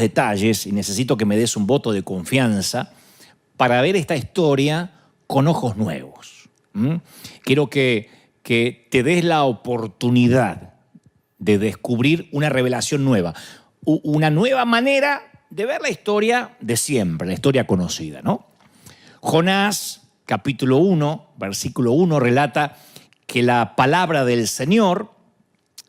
detalles y necesito que me des un voto de confianza para ver esta historia con ojos nuevos. Quiero que te des la oportunidad de descubrir una revelación nueva, una nueva manera de ver la historia de siempre, la historia conocida, ¿no? Jonás, capítulo 1, versículo 1, relata que la palabra del Señor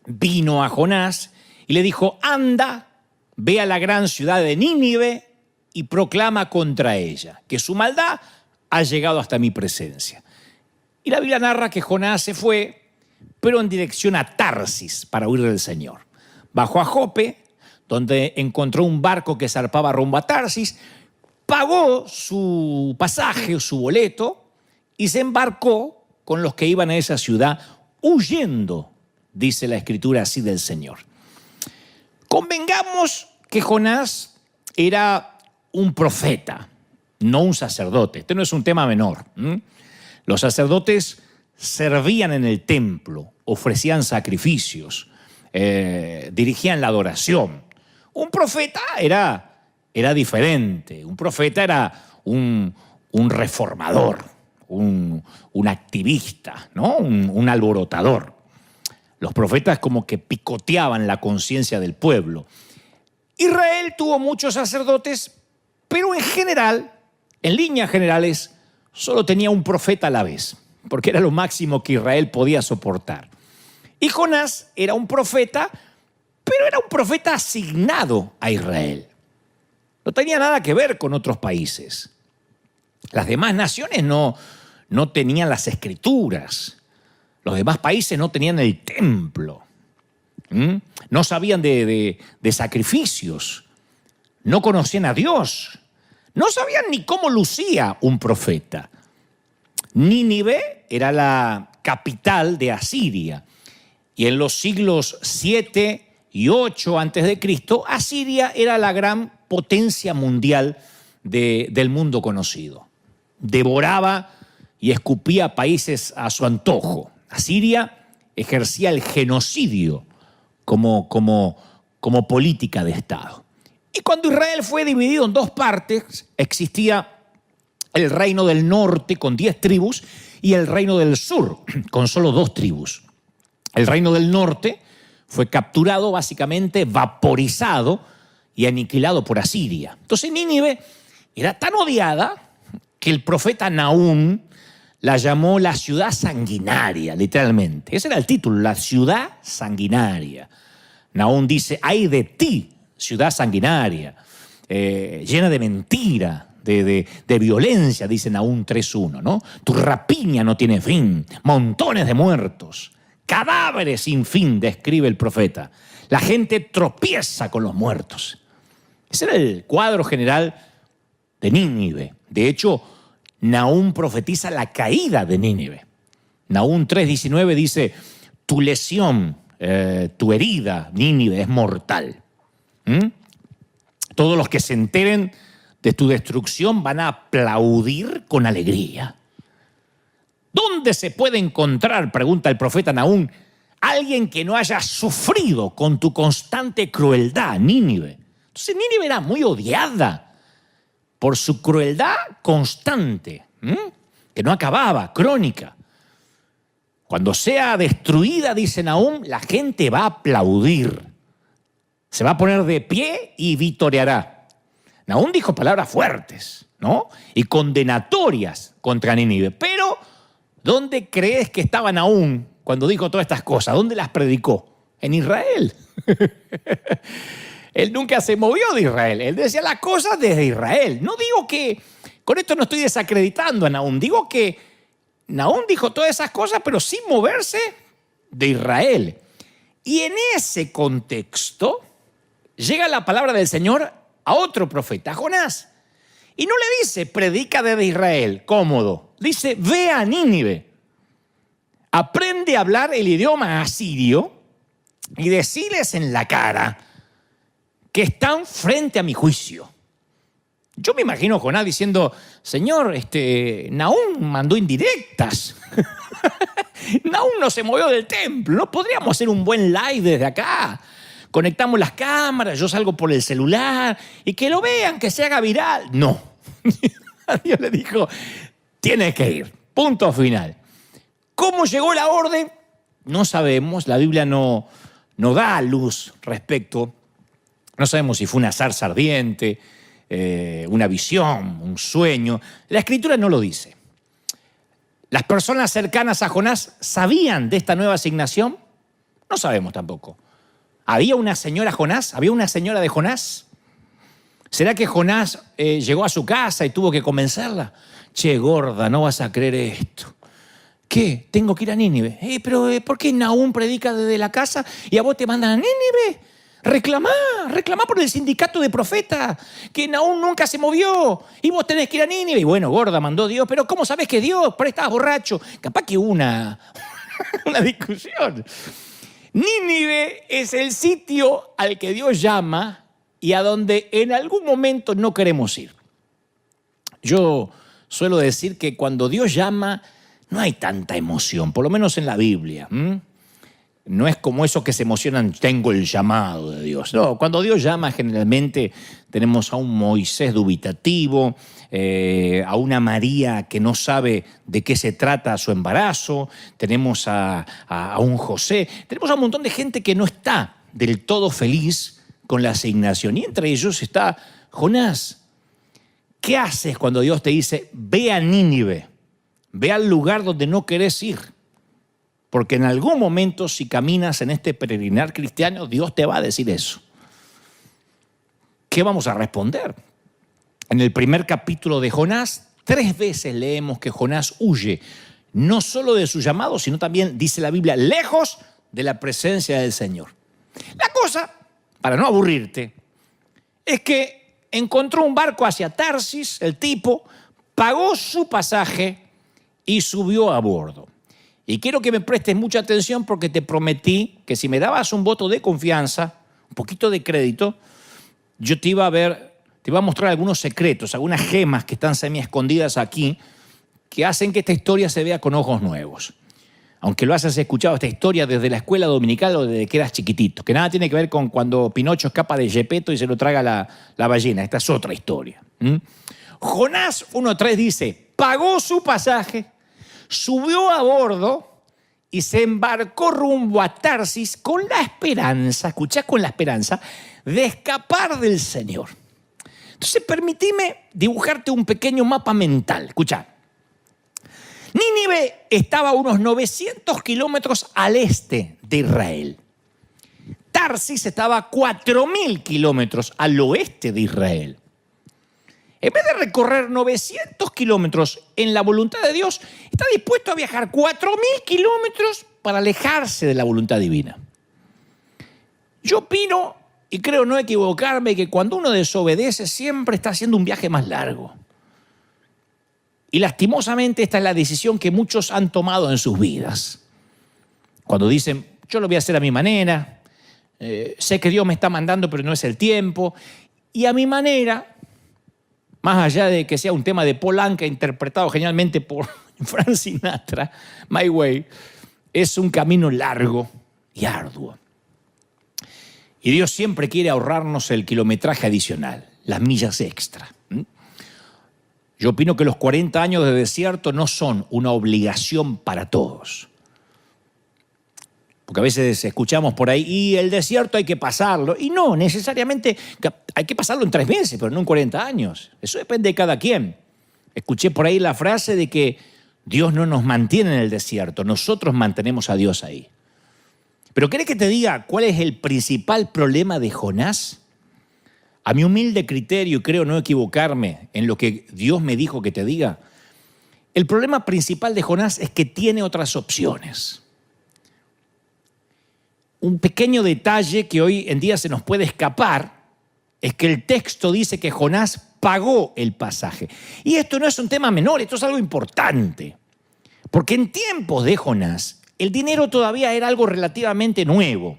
vino a Jonás y le dijo: anda, ve a la gran ciudad de Nínive y proclama contra ella que su maldad ha llegado hasta mi presencia. Y la Biblia narra que Jonás se fue, pero en dirección a Tarsis para huir del Señor. Bajó a Jope, donde encontró un barco que zarpaba rumbo a Tarsis, pagó su pasaje, su boleto, y se embarcó con los que iban a esa ciudad, huyendo, dice la Escritura así del Señor. Convengamos que Jonás era un profeta, no un sacerdote. Este no es un tema menor. Los sacerdotes servían en el templo, ofrecían sacrificios, dirigían la adoración. Un profeta era diferente. Un profeta era un reformador, un activista, ¿no? Un alborotador. Los profetas como que picoteaban la conciencia del pueblo. Israel tuvo muchos sacerdotes, pero en general, en líneas generales, solo tenía un profeta a la vez, porque era lo máximo que Israel podía soportar. Y Jonás era un profeta, pero era un profeta asignado a Israel. No tenía nada que ver con otros países. Las demás naciones no tenían las escrituras. Los demás países no tenían el templo. No sabían de sacrificios. No conocían a Dios. No sabían ni cómo lucía un profeta. Nínive era la capital de Asiria. Y en los siglos 7 y 8 a.C., Asiria era la gran potencia mundial del mundo conocido. Devoraba y escupía países a su antojo. Asiria ejercía el genocidio como política de Estado. Y cuando Israel fue dividido en dos partes, existía el reino del norte con 10 tribus y el reino del sur con solo 2 tribus. El reino del norte fue capturado, básicamente vaporizado y aniquilado por Asiria. Entonces Nínive era tan odiada que el profeta Nahum la llamó la ciudad sanguinaria, literalmente. Ese era el título, la ciudad sanguinaria. Nahum dice: ay de ti, ciudad sanguinaria, llena de mentira, de violencia, dice Nahum 3.1, ¿no? Tu rapiña no tiene fin, montones de muertos, cadáveres sin fin, describe el profeta. La gente tropieza con los muertos. Ese era el cuadro general de Nínive. De hecho, Nahum profetiza la caída de Nínive. Nahum 3.19 dice: tu lesión, tu herida, Nínive, es mortal. Todos los que se enteren de tu destrucción van a aplaudir con alegría. ¿Dónde se puede encontrar, pregunta el profeta Nahum, alguien que no haya sufrido con tu constante crueldad, Nínive? Entonces Nínive era muy odiada por su crueldad constante, que no acababa, crónica. Cuando sea destruida, dice Nahum, la gente va a aplaudir. Se va a poner de pie y vitoreará. Nahum dijo palabras fuertes, ¿no? Y condenatorias contra Nínive. Pero, ¿dónde crees que estaba Nahum cuando dijo todas estas cosas? ¿Dónde las predicó? En Israel. Él nunca se movió de Israel. Él decía las cosas desde Israel. No digo que, con esto no estoy desacreditando a Nahum. Digo que Nahum dijo todas esas cosas, pero sin moverse de Israel. Y en ese contexto llega la palabra del Señor a otro profeta, a Jonás. Y no le dice, predica desde Israel, cómodo. Dice, ve a Nínive. Aprende a hablar el idioma asirio y deciles en la cara que están frente a mi juicio. Yo me imagino a Jonás diciendo, Señor, Nahum mandó indirectas. Nahum no se movió del templo. ¿No podríamos hacer un buen live desde acá? conectamos las cámaras, yo salgo por el celular y que lo vean, que se haga viral. No. A Dios le dijo, tienes que ir. Punto final. ¿Cómo llegó la orden? No sabemos. La Biblia no da luz respecto. No sabemos si fue una zarza ardiente, una visión, un sueño. La Escritura no lo dice. ¿Las personas cercanas a Jonás sabían de esta nueva asignación? No sabemos tampoco. ¿Había una señora Jonás? ¿Había una señora de Jonás? ¿Será que Jonás llegó a su casa y tuvo que convencerla? Che, gorda, no vas a creer esto. ¿Qué? Tengo que ir a Nínive. Pero ¿por qué Nahum predica desde la casa y a vos te mandan a Nínive? Reclamá por el sindicato de profetas, que Nahum nunca se movió y vos tenés que ir a Nínive. Y bueno, gorda, mandó Dios, pero ¿cómo sabés que es Dios? Por ahí estabas borracho. Capaz que una discusión. Nínive es el sitio al que Dios llama y a donde en algún momento no queremos ir. Yo suelo decir que cuando Dios llama no hay tanta emoción, por lo menos en la Biblia. No es como esos que se emocionan, tengo el llamado de Dios. No, cuando Dios llama generalmente tenemos a un Moisés dubitativo, a una María que no sabe de qué se trata su embarazo, tenemos a un José, tenemos a un montón de gente que no está del todo feliz con la asignación. Y entre ellos está Jonás. ¿Qué haces cuando Dios te dice, ve a Nínive, ve al lugar donde no querés ir? Porque en algún momento, si caminas en este peregrinar cristiano, Dios te va a decir eso. ¿Qué vamos a responder? En el primer capítulo de Jonás, 3 veces leemos que Jonás huye, no solo de su llamado, sino también, dice la Biblia, lejos de la presencia del Señor. La cosa, para no aburrirte, es que encontró un barco hacia Tarsis, el tipo, pagó su pasaje y subió a bordo. Y quiero que me prestes mucha atención porque te prometí que si me dabas un voto de confianza, un poquito de crédito, yo te iba a mostrar algunos secretos, algunas gemas que están semi escondidas aquí, que hacen que esta historia se vea con ojos nuevos. Aunque lo hayas escuchado esta historia desde la escuela dominical o desde que eras chiquitito, que nada tiene que ver con cuando Pinocho escapa de Gepetto y se lo traga la ballena. Esta es otra historia. Jonás 1:3 dice, pagó su pasaje, subió a bordo y se embarcó rumbo a Tarsis con la esperanza, escuchá, con la esperanza de escapar del Señor. Entonces, permitime dibujarte un pequeño mapa mental. Escuchá. Nínive estaba a unos 900 kilómetros al este de Israel. Tarsis estaba a 4.000 kilómetros al oeste de Israel. En vez de recorrer 900 kilómetros en la voluntad de Dios, está dispuesto a viajar 4.000 kilómetros para alejarse de la voluntad divina. Yo opino, y creo no equivocarme, que cuando uno desobedece siempre está haciendo un viaje más largo. Y lastimosamente esta es la decisión que muchos han tomado en sus vidas. Cuando dicen, yo lo voy a hacer a mi manera, sé que Dios me está mandando, pero no es el tiempo, y a mi manera, más allá de que sea un tema de Paul Anka interpretado genialmente por Frank Sinatra, My Way, es un camino largo y arduo. Y Dios siempre quiere ahorrarnos el kilometraje adicional, las millas extra. Yo opino que los 40 años de desierto no son una obligación para todos. Porque a veces escuchamos por ahí, y el desierto hay que pasarlo. Y no, necesariamente hay que pasarlo en 3 meses, pero no en 40 años. Eso depende de cada quien. Escuché por ahí la frase de que Dios no nos mantiene en el desierto, nosotros mantenemos a Dios ahí. Pero ¿querés que te diga cuál es el principal problema de Jonás? A mi humilde criterio, y creo no equivocarme en lo que Dios me dijo que te diga, el problema principal de Jonás es que tiene otras opciones. Un pequeño detalle que hoy en día se nos puede escapar es que el texto dice que Jonás pagó el pasaje. Y esto no es un tema menor, esto es algo importante. Porque en tiempos de Jonás, el dinero todavía era algo relativamente nuevo.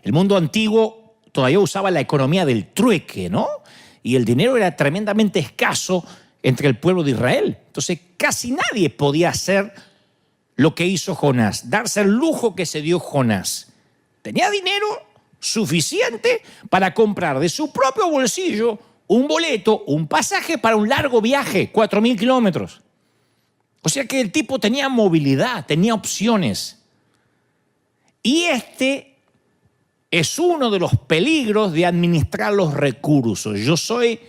El mundo antiguo todavía usaba la economía del trueque, ¿no? Y el dinero era tremendamente escaso entre el pueblo de Israel. Entonces, casi nadie podía hacer lo que hizo Jonás, darse el lujo que se dio Jonás. Tenía dinero, suficiente para comprar de su propio bolsillo un boleto, un pasaje para un largo viaje, 4.000 kilómetros. O sea que el tipo tenía movilidad, tenía opciones. Y este es uno de los peligros de administrar los recursos. Yo soy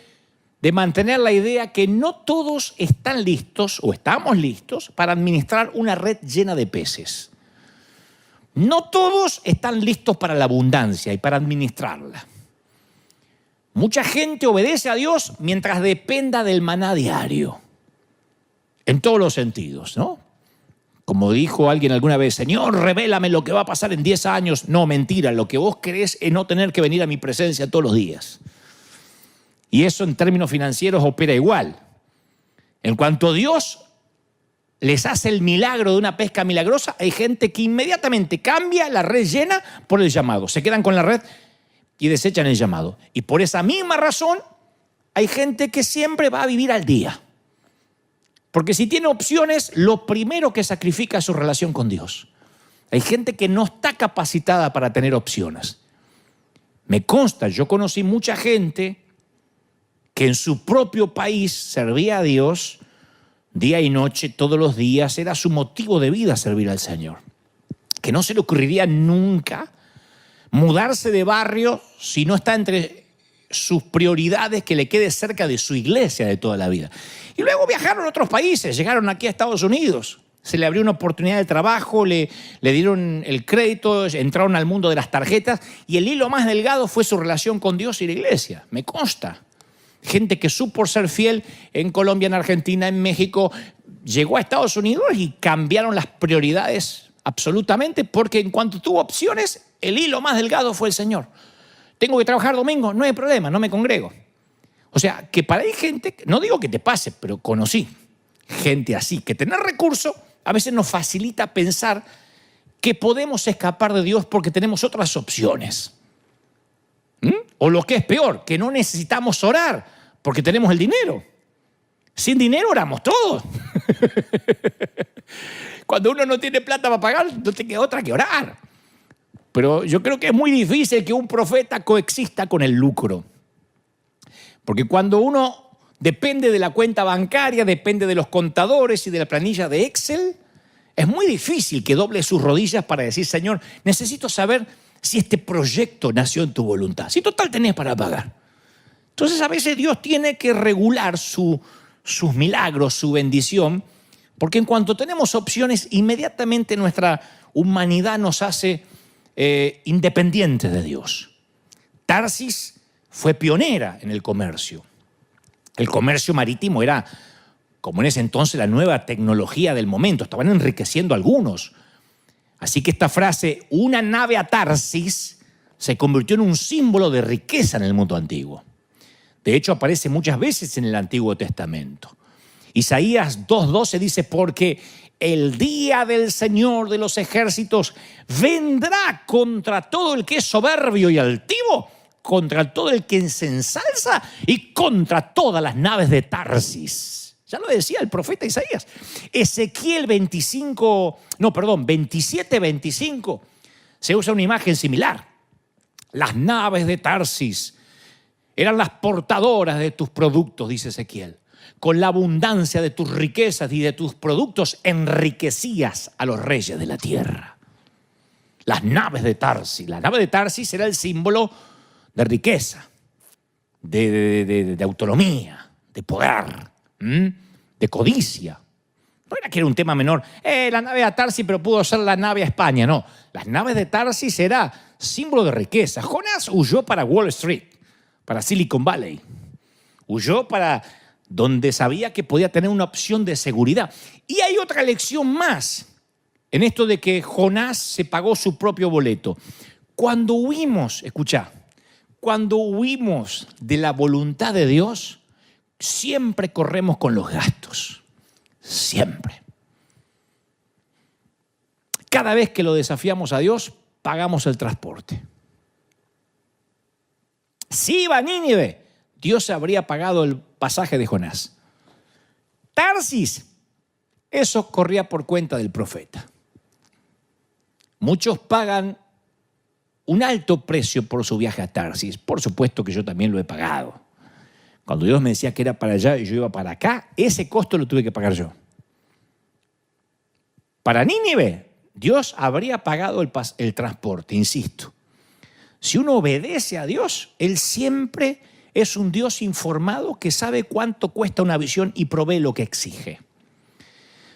de mantener la idea que no todos están listos o estamos listos para administrar una red llena de peces. No todos están listos para la abundancia y para administrarla. Mucha gente obedece a Dios mientras dependa del maná diario. En todos los sentidos, ¿no? Como dijo alguien alguna vez, Señor, revélame lo que va a pasar en 10 años. No, mentira, lo que vos querés es no tener que venir a mi presencia todos los días. Y eso en términos financieros opera igual. En cuanto Dios les hace el milagro de una pesca milagrosa, hay gente que inmediatamente cambia la red llena por el llamado. Se quedan con la red y desechan el llamado. Y por esa misma razón, hay gente que siempre va a vivir al día. Porque si tiene opciones, lo primero que sacrifica es su relación con Dios. Hay gente que no está capacitada para tener opciones. Me consta, yo conocí mucha gente que en su propio país servía a Dios día y noche, todos los días, era su motivo de vida servir al Señor. Que no se le ocurriría nunca mudarse de barrio si no está entre sus prioridades que le quede cerca de su iglesia de toda la vida. Y luego viajaron a otros países, llegaron aquí a Estados Unidos. Se le abrió una oportunidad de trabajo, le dieron el crédito, entraron al mundo de las tarjetas y el hilo más delgado fue su relación con Dios y la iglesia. Me consta. Gente que supo ser fiel en Colombia, en Argentina, en México, llegó a Estados Unidos y cambiaron las prioridades absolutamente porque en cuanto tuvo opciones, el hilo más delgado fue el Señor. Tengo que trabajar domingo, no hay problema, no me congrego. O sea, que para hay gente, no digo que te pase, pero conocí gente así, que tener recursos a veces nos facilita pensar que podemos escapar de Dios porque tenemos otras opciones. O lo que es peor, que no necesitamos orar porque tenemos el dinero. Sin dinero oramos todos. Cuando uno no tiene plata para pagar, no te queda otra que orar. Pero yo creo que es muy difícil que un profeta coexista con el lucro. Porque cuando uno depende de la cuenta bancaria, depende de los contadores y de la planilla de Excel, es muy difícil que doble sus rodillas para decir, Señor, necesito saber si este proyecto nació en tu voluntad. Si total tenés para pagar. Entonces a veces Dios tiene que regular sus milagros, su bendición, porque en cuanto tenemos opciones, inmediatamente nuestra humanidad nos hace independientes de Dios. Tarsis fue pionera en el comercio. El comercio marítimo era, como en ese entonces, la nueva tecnología del momento. Estaban enriqueciendo a algunos. Así que esta frase, una nave a Tarsis, se convirtió en un símbolo de riqueza en el mundo antiguo. De hecho, aparece muchas veces en el Antiguo Testamento. Isaías 2:12 dice, porque el día del Señor de los ejércitos vendrá contra todo el que es soberbio y altivo, contra todo el que se ensalza y contra todas las naves de Tarsis. Ya lo decía el profeta Isaías. Ezequiel 27:25 se usa una imagen similar. Las naves de Tarsis eran las portadoras de tus productos, dice Ezequiel. Con la abundancia de tus riquezas y de tus productos enriquecías a los reyes de la tierra. Las naves de Tarsis. La nave de Tarsis era el símbolo de riqueza, de autonomía, de poder, de codicia. No era que era un tema menor. La nave a Tarsis, pero pudo ser la nave a España. No, las naves de Tarsis era símbolo de riqueza. Jonás huyó para Wall Street, para Silicon Valley. Huyó para donde sabía que podía tener una opción de seguridad. Y hay otra lección más en esto de que Jonás se pagó su propio boleto. Cuando huimos, escuchá, cuando huimos de la voluntad de Dios, siempre corremos con los gastos. Siempre. Cada vez que lo desafiamos a Dios, pagamos el transporte. Si iba a Nínive, Dios habría pagado el pasaje de Jonás. Tarsis, eso corría por cuenta del profeta. Muchos pagan un alto precio por su viaje a Tarsis. Por supuesto que yo también lo he pagado. Cuando Dios me decía que era para allá y yo iba para acá, ese costo lo tuve que pagar yo. Para Nínive, Dios habría pagado el transporte, insisto. Si uno obedece a Dios, Él siempre es un Dios informado que sabe cuánto cuesta una visión y provee lo que exige.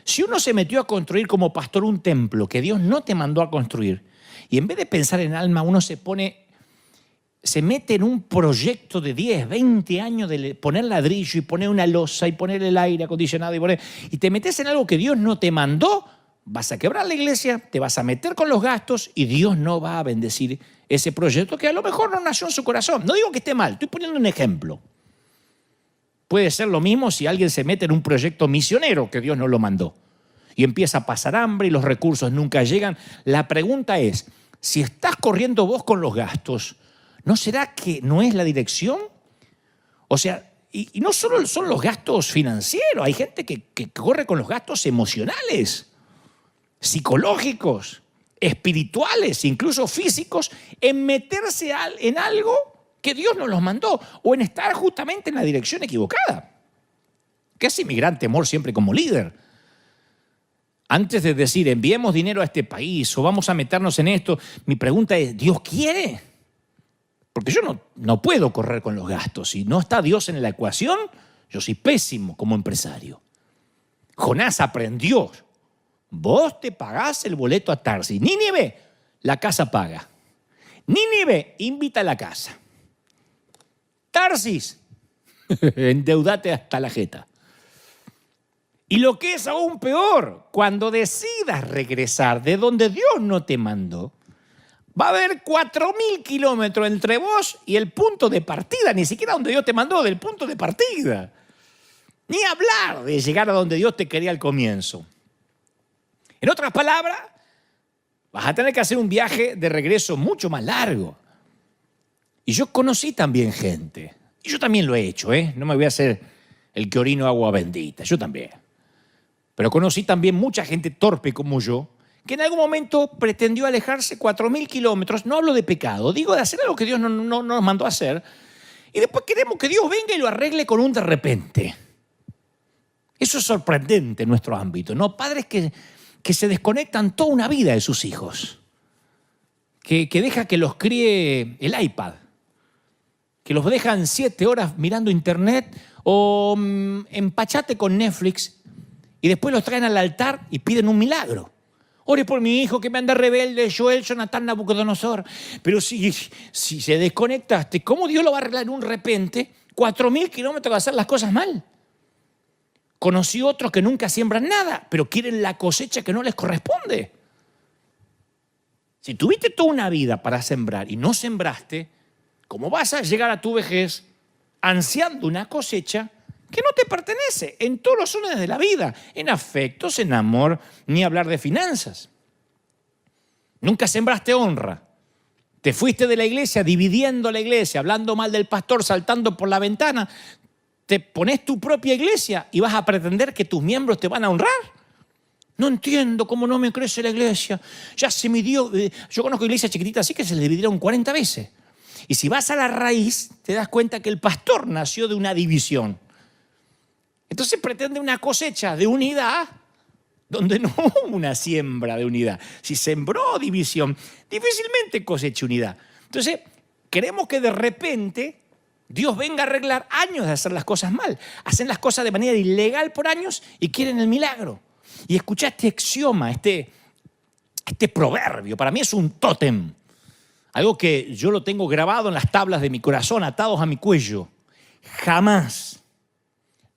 Si uno se metió a construir como pastor un templo que Dios no te mandó a construir, y en vez de pensar en alma, uno se mete en un proyecto de 10, 20 años de poner ladrillo y poner una losa y poner el aire acondicionado y te metes en algo que Dios no te mandó, vas a quebrar la iglesia, te vas a meter con los gastos y Dios no va a bendecir ese proyecto que a lo mejor no nació en su corazón. No digo que esté mal, estoy poniendo un ejemplo. Puede ser lo mismo si alguien se mete en un proyecto misionero que Dios no lo mandó y empieza a pasar hambre y los recursos nunca llegan. La pregunta es, si estás corriendo vos con los gastos, ¿no será que no es la dirección? O sea, y no solo son los gastos financieros, hay gente que corre con los gastos emocionales, psicológicos, espirituales, incluso físicos, en meterse en algo que Dios nos los mandó o en estar justamente en la dirección equivocada. ¿Qué hace mi gran temor siempre como líder? Antes de decir enviemos dinero a este país o vamos a meternos en esto, mi pregunta es, ¿Dios quiere? Porque yo no puedo correr con los gastos. Si no está Dios en la ecuación, yo soy pésimo como empresario. Jonás aprendió. Vos te pagás el boleto a Tarsis. Nínive, la casa paga. Nínive, invita a la casa. Tarsis, endeudate hasta la jeta. Y lo que es aún peor, cuando decidas regresar de donde Dios no te mandó, va a haber 4.000 kilómetros entre vos y el punto de partida, ni siquiera donde Dios te mandó, del punto de partida. Ni hablar de llegar a donde Dios te quería al comienzo. En otras palabras, vas a tener que hacer un viaje de regreso mucho más largo. Y yo conocí también gente, y yo también lo he hecho, no me voy a hacer el que orino agua bendita, yo también. Pero conocí también mucha gente torpe como yo, que en algún momento pretendió alejarse 4.000 kilómetros, no hablo de pecado, digo de hacer algo que Dios no nos mandó a hacer, y después queremos que Dios venga y lo arregle con un de repente. Eso es sorprendente en nuestro ámbito, ¿no? Padres que se desconectan toda una vida de sus hijos, que deja que los críe el iPad, que los dejan 7 horas mirando internet o empachate con Netflix y después los traen al altar y piden un milagro. Ore por mi hijo que me anda rebelde, Joel, Jonathan, Nabucodonosor. Pero si se desconectaste, ¿cómo Dios lo va a arreglar en un repente? 4.000 kilómetros de hacer las cosas mal. Conocí otros que nunca siembran nada, pero quieren la cosecha que no les corresponde. Si tuviste toda una vida para sembrar y no sembraste, ¿cómo vas a llegar a tu vejez ansiando una cosecha que no te pertenece en todos los órdenes de la vida? En afectos, en amor, ni hablar de finanzas. Nunca sembraste honra. Te fuiste de la iglesia dividiendo la iglesia, hablando mal del pastor, saltando por la ventana. Te pones tu propia iglesia y vas a pretender que tus miembros te van a honrar. No entiendo cómo no me crece la iglesia. Ya se midió. Yo conozco iglesias chiquititas así que se le dividieron 40 veces. Y si vas a la raíz, te das cuenta que el pastor nació de una división. Entonces pretende una cosecha de unidad donde no hubo una siembra de unidad. Si sembró división, difícilmente cosecha unidad. Entonces, queremos que de repente Dios venga a arreglar años de hacer las cosas mal. Hacen las cosas de manera ilegal por años y quieren el milagro. Y escucha este axioma, este proverbio. Para mí es un tótem. Algo que yo lo tengo grabado en las tablas de mi corazón, atados a mi cuello. Jamás,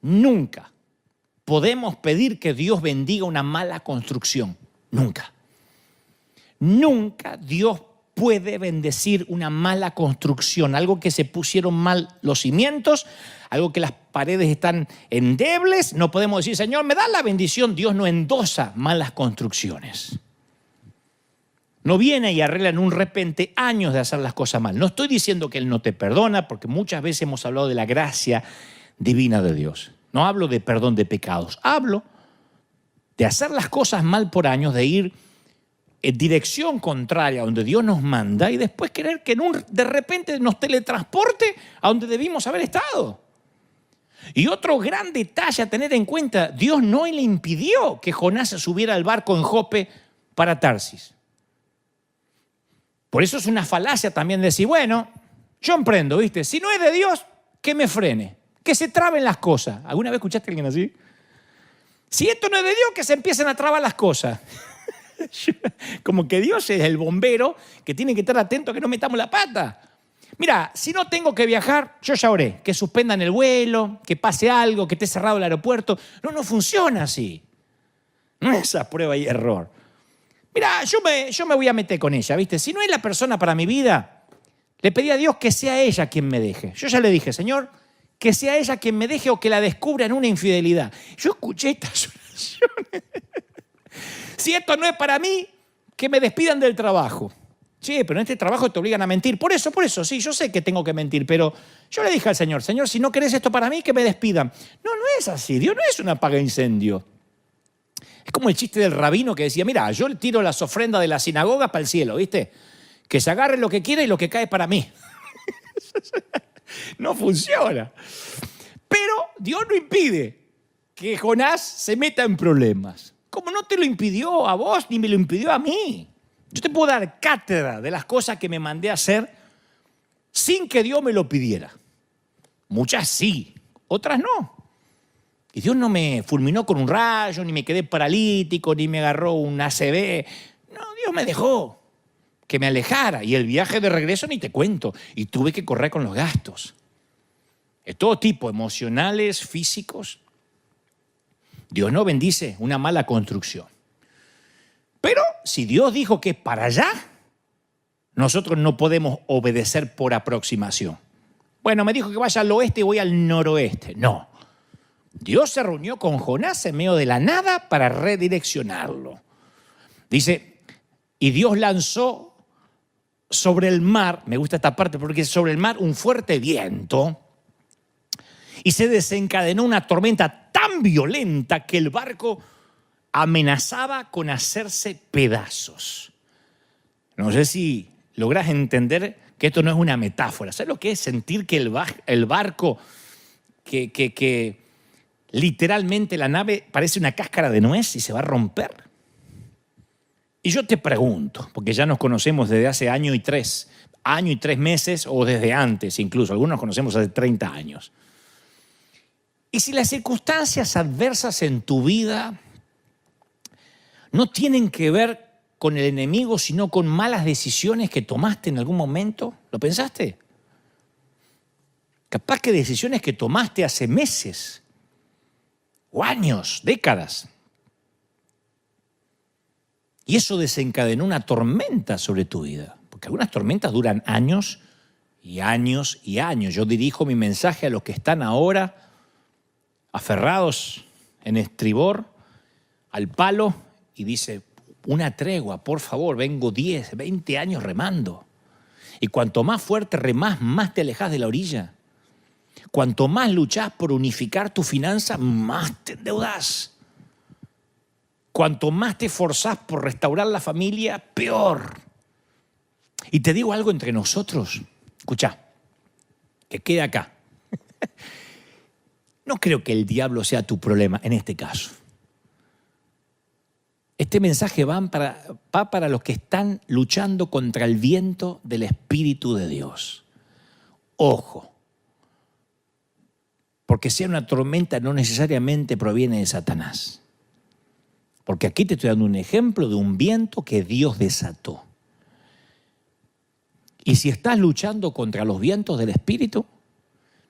nunca podemos pedir que Dios bendiga una mala construcción. Nunca. Nunca Dios puede bendecir una mala construcción, algo que se pusieron mal los cimientos, algo que las paredes están endebles. No podemos decir, Señor, me da la bendición. Dios no endosa malas construcciones. No viene y arregla en un repente años de hacer las cosas mal. No estoy diciendo que Él no te perdona, porque muchas veces hemos hablado de la gracia divina de Dios. No hablo de perdón de pecados, hablo de hacer las cosas mal por años, de ir en dirección contraria a donde Dios nos manda y después querer que de repente nos teletransporte a donde debimos haber estado. Y otro gran detalle a tener en cuenta, Dios no le impidió que Jonás se subiera al barco en Jope para Tarsis. Por eso es una falacia también decir, bueno, yo emprendo, ¿viste? Si no es de Dios, que me frene, que se traben las cosas. ¿Alguna vez escuchaste a alguien así? Si esto no es de Dios, que se empiecen a trabar las cosas. Como que Dios es el bombero que tiene que estar atento a que no metamos la pata. Mira, si no tengo que viajar, yo ya oré, que suspendan el vuelo, que pase algo, que esté cerrado el aeropuerto. No funciona así. No es esa prueba y error. Mira, yo me voy a meter con ella, ¿viste? Si no es la persona para mi vida, le pedí a Dios que sea ella quien me deje. Yo ya le dije, Señor, que sea ella quien me deje o que la descubra en una infidelidad. Yo escuché estas oraciones. Si esto no es para mí, que me despidan del trabajo. Sí, pero en este trabajo te obligan a mentir. Por eso, sí, yo sé que tengo que mentir, pero yo le dije al Señor, Señor, si no querés esto para mí, que me despidan. No es así. Dios no es un apaga-incendio. Es como el chiste del rabino que decía, mira, yo le tiro las ofrendas de la sinagoga para el cielo, ¿viste? Que se agarre lo que quiera y lo que cae para mí. No funciona. Pero Dios no impide que Jonás se meta en problemas. Como no te lo impidió a vos ni me lo impidió a mí. Yo te puedo dar cátedra de las cosas que me mandé a hacer sin que Dios me lo pidiera. Muchas sí, otras no. Y Dios no me fulminó con un rayo, ni me quedé paralítico, ni me agarró un ACV. No, Dios me dejó que me alejara. Y el viaje de regreso ni te cuento. Y tuve que correr con los gastos. De todo tipo, emocionales, físicos. Dios no bendice una mala construcción. Pero si Dios dijo que es para allá, nosotros no podemos obedecer por aproximación. Bueno, me dijo que vaya al oeste y voy al noroeste. No. Dios se reunió con Jonás en medio de la nada para redireccionarlo. Dice, y Dios lanzó sobre el mar, me gusta esta parte porque es sobre el mar un fuerte viento, y se desencadenó una tormenta tan violenta que el barco amenazaba con hacerse pedazos. No sé si logras entender que esto no es una metáfora. ¿Sabes lo que es sentir que el barco, que literalmente la nave parece una cáscara de nuez y se va a romper? Y yo te pregunto, porque ya nos conocemos desde hace año y tres meses o desde antes incluso, algunos nos conocemos hace 30 años. Y si las circunstancias adversas en tu vida no tienen que ver con el enemigo, sino con malas decisiones que tomaste en algún momento, ¿lo pensaste? Capaz que decisiones que tomaste hace meses, o años, décadas. Y eso desencadenó una tormenta sobre tu vida. Porque algunas tormentas duran años y años y años. Yo dirijo mi mensaje a los que están ahora aferrados en estribor al palo y dice, una tregua, por favor, vengo 10, 20 años remando. Y cuanto más fuerte remás, más te alejás de la orilla. Cuanto más luchás por unificar tu finanza, más te endeudás. Cuanto más te esforzás por restaurar la familia, peor. Y te digo algo entre nosotros. Escuchá, que quede acá. No creo que el diablo sea tu problema en este caso. Este mensaje va para los que están luchando contra el viento del Espíritu de Dios. Ojo, porque sea una tormenta no necesariamente proviene de Satanás. Porque aquí te estoy dando un ejemplo de un viento que Dios desató. Y si estás luchando contra los vientos del Espíritu,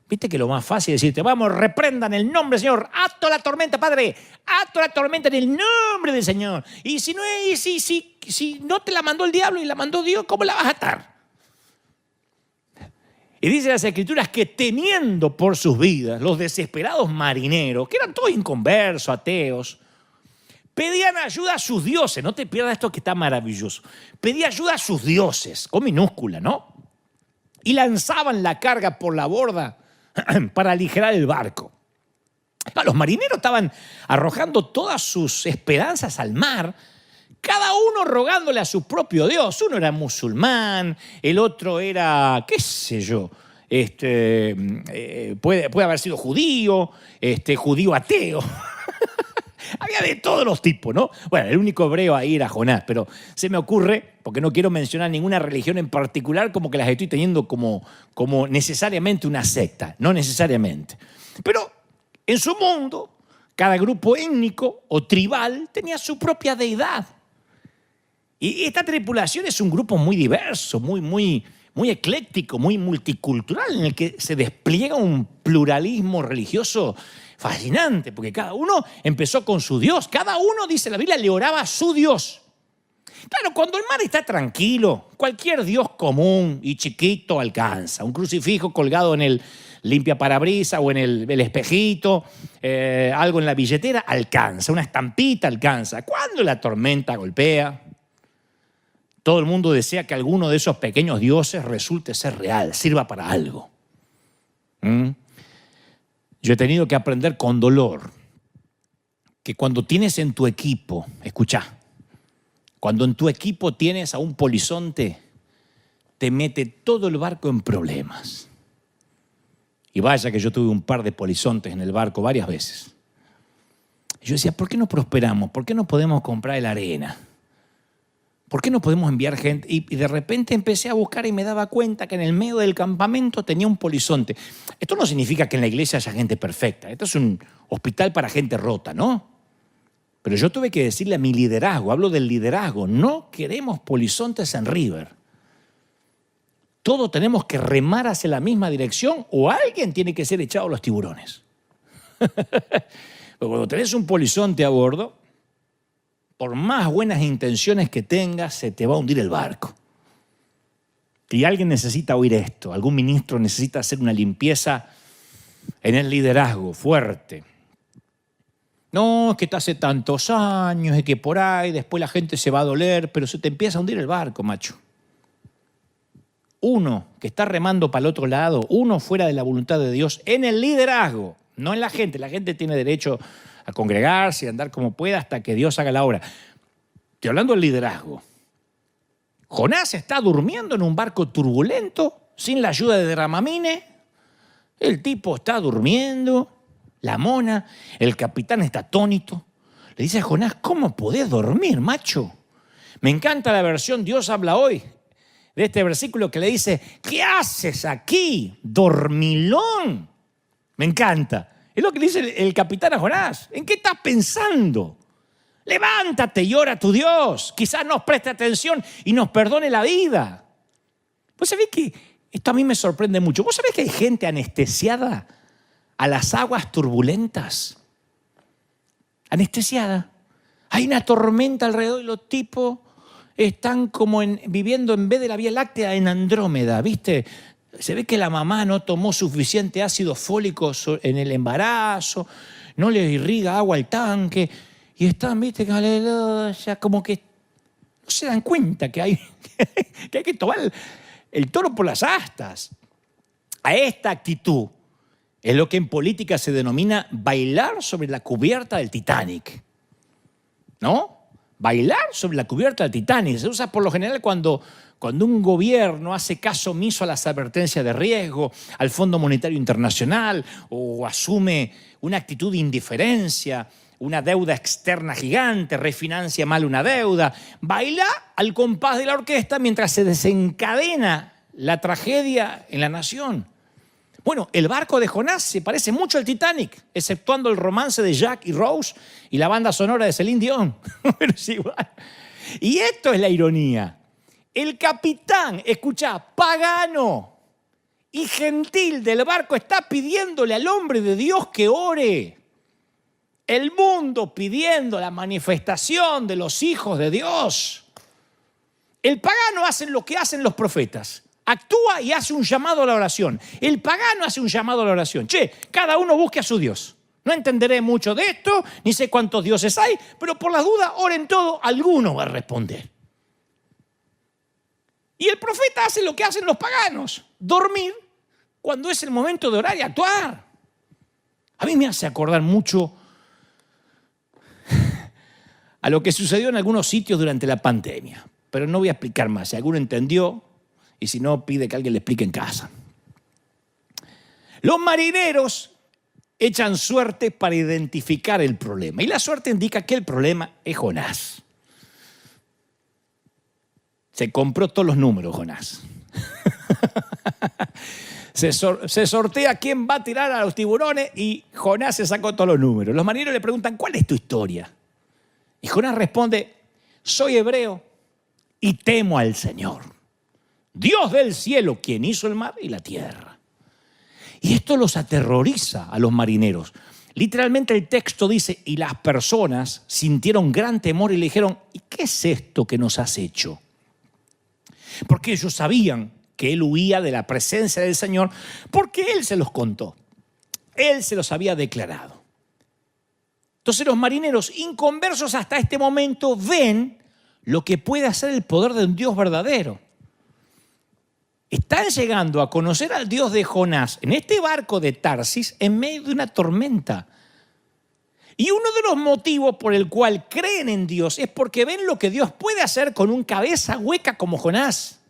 viste que lo más fácil es decirte, vamos, reprendan el nombre del Señor, ato la tormenta, Padre, ato la tormenta en el nombre del Señor. Y si no te la mandó el diablo y la mandó Dios, ¿cómo la vas a atar? Y dice las Escrituras que teniendo por sus vidas los desesperados marineros, que eran todos inconversos, ateos, pedían ayuda a sus dioses. No te pierdas esto que está maravilloso. Pedían ayuda a sus dioses, con minúscula, ¿no? Y lanzaban la carga por la borda para aligerar el barco. Los marineros estaban arrojando todas sus esperanzas al mar, Cada uno rogándole a su propio Dios. Uno era musulmán, el otro era, qué sé yo, puede haber sido judío, judío ateo. Había de todos los tipos, ¿no? Bueno, el único hebreo ahí era Jonás, pero se me ocurre, porque no quiero mencionar ninguna religión en particular, como que las estoy teniendo como necesariamente una secta, no necesariamente. Pero en su mundo, cada grupo étnico o tribal tenía su propia deidad. Y esta tripulación es un grupo muy diverso, muy ecléctico, muy multicultural, en el que se despliega un pluralismo religioso fascinante, porque cada uno empezó con su Dios. Cada uno, dice la Biblia, le oraba a su Dios. Claro, cuando el mar está tranquilo, cualquier Dios común y chiquito alcanza. Un crucifijo colgado en el limpiaparabrisas o en el espejito, algo en la billetera, alcanza. Una estampita alcanza. Cuando la tormenta golpea, todo el mundo desea que alguno de esos pequeños dioses resulte ser real, sirva para algo. Yo he tenido que aprender con dolor que cuando tienes en tu equipo, escuchá, cuando en tu equipo tienes a un polizonte, te mete todo el barco en problemas. Y vaya que yo tuve un par de polizontes en el barco varias veces. Yo decía, ¿por qué no prosperamos? ¿Por qué no podemos comprar la arena? ¿Por qué no podemos enviar gente? Y de repente empecé a buscar y me daba cuenta que en el medio del campamento tenía un polizonte. Esto no significa que en la iglesia haya gente perfecta. Esto es un hospital para gente rota, ¿no? Pero yo tuve que decirle a mi liderazgo, hablo del liderazgo, no queremos polizontes en River. Todos tenemos que remar hacia la misma dirección o alguien tiene que ser echado a los tiburones. Pero cuando tenés un polizonte a bordo, por más buenas intenciones que tengas, se te va a hundir el barco. Y alguien necesita oír esto, algún ministro necesita hacer una limpieza en el liderazgo fuerte. No, es que hace tantos años, es que por ahí después la gente se va a doler, pero se te empieza a hundir el barco, macho. Uno que está remando para el otro lado, uno fuera de la voluntad de Dios, en el liderazgo, no en la gente. La gente tiene derecho a congregarse y andar como pueda hasta que Dios haga la obra. Estoy hablando del liderazgo. Jonás está durmiendo en un barco turbulento, sin la ayuda de Dramamine. El tipo está durmiendo, la mona, el capitán está atónito. Le dice a Jonás, ¿cómo podés dormir, macho? Me encanta la versión Dios habla hoy, de este versículo que le dice, ¿qué haces aquí, dormilón? Me encanta. Es lo que le dice el capitán a Jonás. ¿En qué estás pensando? Levántate y ora a tu Dios. Quizás nos preste atención y nos perdone la vida. ¿Vos sabés que esto a mí me sorprende mucho? ¿Vos sabés que hay gente anestesiada a las aguas turbulentas? Anestesiada. Hay una tormenta alrededor y los tipos están como viviendo en vez de la Vía Láctea en Andrómeda, ¿viste? Se ve que la mamá no tomó suficiente ácido fólico en el embarazo, no le irriga agua al tanque, y están, viste, como que no se dan cuenta que hay que tomar el toro por las astas. A esta actitud es lo que en política se denomina bailar sobre la cubierta del Titanic, ¿no? Bailar sobre la cubierta del Titanic. Se usa por lo general cuando un gobierno hace caso omiso a las advertencias de riesgo, al Fondo Monetario Internacional, o asume una actitud de indiferencia, una deuda externa gigante, refinancia mal una deuda. Baila al compás de la orquesta mientras se desencadena la tragedia en la nación. Bueno, el barco de Jonás se parece mucho al Titanic, exceptuando el romance de Jack y Rose y la banda sonora de Celine Dion. Pero es igual. Y esto es la ironía. El capitán, escuchá, pagano y gentil del barco está pidiéndole al hombre de Dios que ore. El mundo pidiendo la manifestación de los hijos de Dios. El pagano hace lo que hacen los profetas. Actúa y hace un llamado a la oración. El pagano hace un llamado a la oración. Che, cada uno busque a su Dios. No entenderé mucho de esto, ni sé cuántos dioses hay, pero por las dudas, oren todo, alguno va a responder. Y el profeta hace lo que hacen los paganos, dormir cuando es el momento de orar y actuar. A mí me hace acordar mucho a lo que sucedió en algunos sitios durante la pandemia. Pero no voy a explicar más. Si alguno entendió, y si no, pide que alguien le explique en casa. Los marineros echan suerte para identificar el problema. Y la suerte indica que el problema es Jonás. Se compró todos los números, Jonás. Se sortea quién va a tirar a los tiburones y Jonás se sacó todos los números. Los marineros le preguntan, ¿cuál es tu historia? Y Jonás responde, soy hebreo y temo al Señor, Dios del cielo, quien hizo el mar y la tierra. Y esto los aterroriza a los marineros. Literalmente el texto dice, y las personas sintieron gran temor y le dijeron, ¿y qué es esto que nos has hecho? Porque ellos sabían que él huía de la presencia del Señor, porque él se los contó. Él se los había declarado. Entonces los marineros inconversos hasta este momento ven lo que puede hacer el poder de un Dios verdadero. Están llegando a conocer al Dios de Jonás en este barco de Tarsis en medio de una tormenta. Y uno de los motivos por el cual creen en Dios es porque ven lo que Dios puede hacer con un cabeza hueca como Jonás.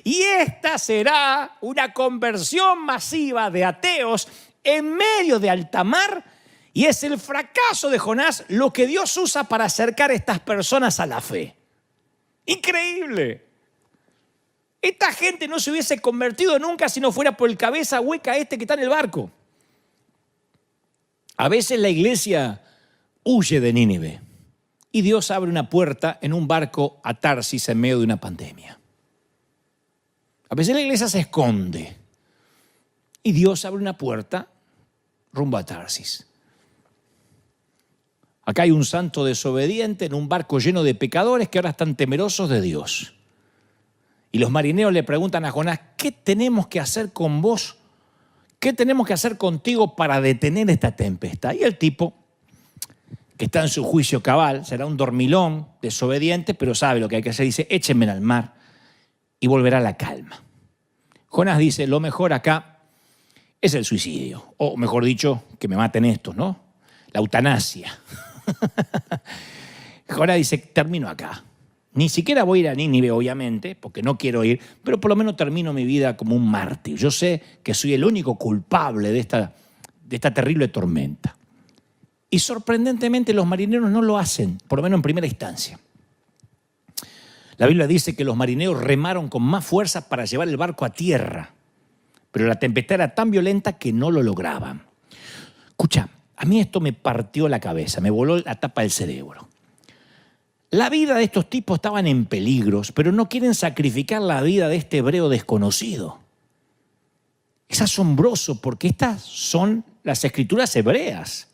Y esta será una conversión masiva de ateos en medio de alta mar. Y es el fracaso de Jonás lo que Dios usa para acercar a estas personas a la fe. Increíble. Esta gente no se hubiese convertido nunca si no fuera por el cabeza hueca este que está en el barco. A veces la iglesia huye de Nínive y Dios abre una puerta en un barco a Tarsis en medio de una pandemia. A veces la iglesia se esconde y Dios abre una puerta rumbo a Tarsis. Acá hay un santo desobediente en un barco lleno de pecadores que ahora están temerosos de Dios. Y los marineros le preguntan a Jonás, ¿qué tenemos que hacer con vos? ¿Qué tenemos que hacer contigo para detener esta tempestad? Y el tipo, que está en su juicio cabal, será un dormilón desobediente, pero sabe lo que hay que hacer. Dice, échenme al mar y volverá la calma. Jonás dice, lo mejor acá es el suicidio. O mejor dicho, que me maten estos, ¿no? La eutanasia. Jonás dice, termino acá. Ni siquiera voy a ir a Nínive, obviamente, porque no quiero ir, pero por lo menos termino mi vida como un mártir. Yo sé que soy el único culpable de esta terrible tormenta. Y sorprendentemente los marineros no lo hacen, por lo menos en primera instancia. La Biblia dice que los marineros remaron con más fuerza para llevar el barco a tierra, pero la tempestad era tan violenta que no lo lograban. Escucha, a mí esto me partió la cabeza, me voló la tapa del cerebro. La vida de estos tipos estaban en peligros, pero no quieren sacrificar la vida de este hebreo desconocido. Es asombroso porque estas son las escrituras hebreas.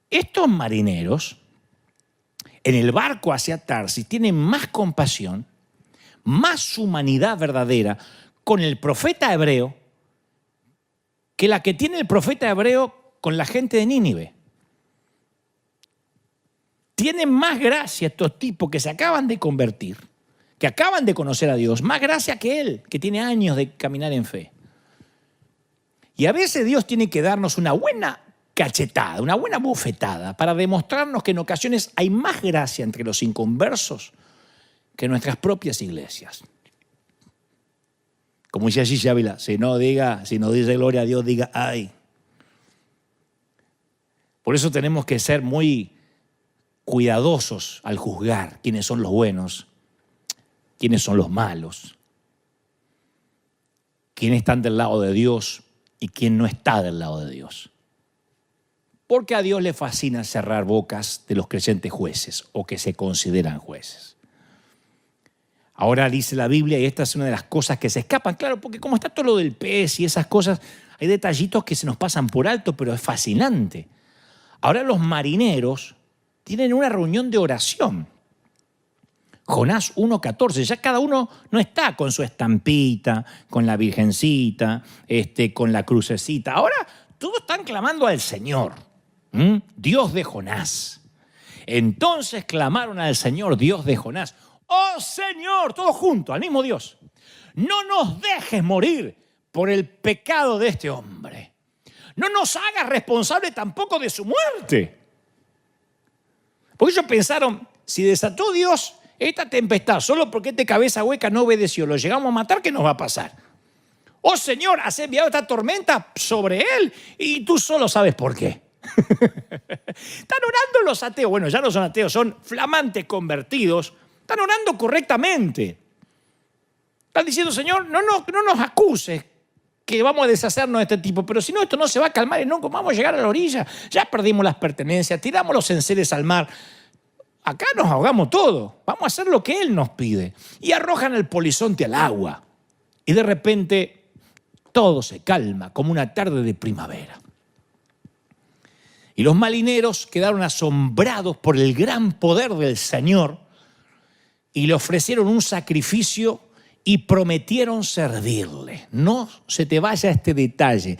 Estos marineros en el barco hacia Tarsis tienen más compasión, más humanidad verdadera con el profeta hebreo que la que tiene el profeta hebreo con la gente de Nínive. Tienen más gracia estos tipos que se acaban de convertir, que acaban de conocer a Dios, más gracia que él, que tiene años de caminar en fe. Y a veces Dios tiene que darnos una buena cachetada, una buena bufetada, para demostrarnos que en ocasiones hay más gracia entre los inconversos que en nuestras propias iglesias. Como dice allí Ávila, si no dice gloria a Dios, diga ay. Por eso tenemos que ser muy cuidadosos al juzgar quiénes son los buenos, quiénes son los malos, quiénes están del lado de Dios y quién no está del lado de Dios. Porque a Dios le fascina cerrar bocas de los creyentes jueces o que se consideran jueces. Ahora dice la Biblia, y esta es una de las cosas que se escapan, claro, porque como está todo lo del pez y esas cosas, hay detallitos que se nos pasan por alto, pero es fascinante. Ahora los marineros tienen una reunión de oración. Jonás 1:14, ya cada uno no está con su estampita, con la virgencita, con la crucecita. Ahora todos están clamando al Señor, Dios de Jonás. Entonces clamaron al Señor, Dios de Jonás. ¡Oh Señor! Todos juntos, al mismo Dios. No nos dejes morir por el pecado de este hombre. No nos hagas responsable tampoco de su muerte. Porque ellos pensaron, si desató Dios esta tempestad solo porque este cabeza hueca no obedeció, lo llegamos a matar, ¿qué nos va a pasar? Oh Señor, has enviado esta tormenta sobre él y tú solo sabes por qué. Están orando los ateos, bueno, ya no son ateos, son flamantes convertidos, están orando correctamente. Están diciendo, Señor, no nos acuses que vamos a deshacernos de este tipo, pero si no, esto no se va a calmar y no vamos a llegar a la orilla. Ya perdimos las pertenencias, tiramos los enseres al mar. Acá nos ahogamos todo. Vamos a hacer lo que Él nos pide. Y arrojan el polizonte al agua. Y de repente todo se calma como una tarde de primavera. Y los marineros quedaron asombrados por el gran poder del Señor y le ofrecieron un sacrificio y prometieron servirle. No se te vaya este detalle.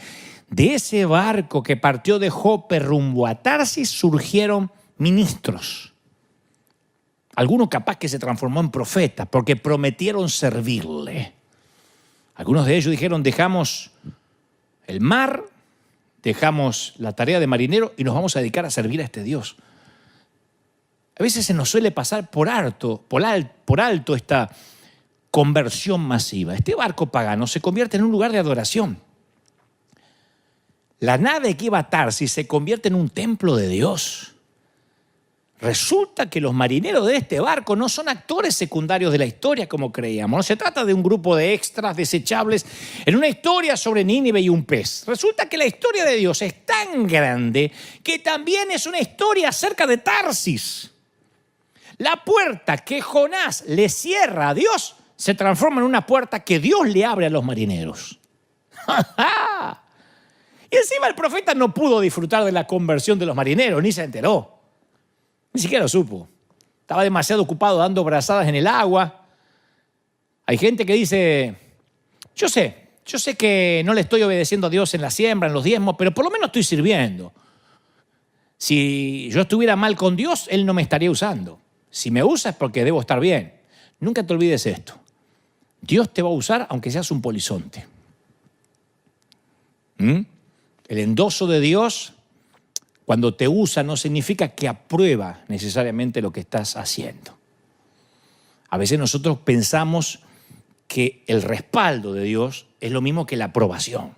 De ese barco que partió de Jope rumbo a Tarsis surgieron ministros. Algunos capaz que se transformó en profetas porque prometieron servirle. Algunos de ellos dijeron, dejamos el mar, dejamos la tarea de marinero y nos vamos a dedicar a servir a este Dios. A veces se nos suele pasar por alto esta conversión masiva. Este barco pagano se convierte en un lugar de adoración. La nave que iba a Tarsis se convierte en un templo de Dios. Resulta que los marineros de este barco no son actores secundarios de la historia como creíamos. No se trata de un grupo de extras desechables en una historia sobre Nínive y un pez. Resulta que la historia de Dios es tan grande que también es una historia acerca de Tarsis. La puerta que Jonás le cierra a Dios se transforma en una puerta que Dios le abre a los marineros. Y encima el profeta no pudo disfrutar de la conversión de los marineros, ni se enteró. Ni siquiera lo supo. Estaba demasiado ocupado dando brazadas en el agua. Hay gente que dice, yo sé que no le estoy obedeciendo a Dios en la siembra, en los diezmos, pero por lo menos estoy sirviendo. Si yo estuviera mal con Dios, Él no me estaría usando. Si me usa es porque debo estar bien. Nunca te olvides esto. Dios te va a usar aunque seas un polizonte. El endoso de Dios, cuando te usa, no significa que aprueba necesariamente lo que estás haciendo. A veces nosotros pensamos que el respaldo de Dios es lo mismo que la aprobación.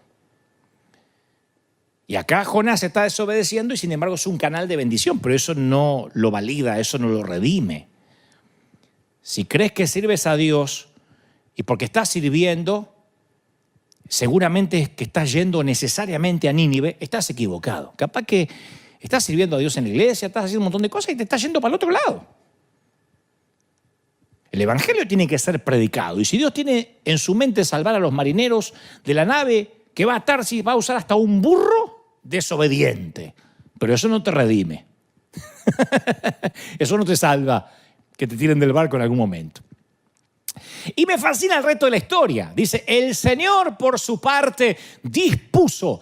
Y acá Jonás está desobedeciendo y sin embargo es un canal de bendición, pero eso no lo valida, eso no lo redime. Si crees que sirves a Dios y porque estás sirviendo, seguramente es que estás yendo necesariamente a Nínive, estás equivocado. Capaz que estás sirviendo a Dios en la iglesia, estás haciendo un montón de cosas y te estás yendo para el otro lado. El evangelio tiene que ser predicado. Y si Dios tiene en su mente salvar a los marineros de la nave que va a Tarsis, va a usar hasta un burro desobediente. Pero eso no te redime. Eso no te salva que te tiren del barco en algún momento. Y me fascina el resto de la historia. Dice, el Señor por su parte dispuso,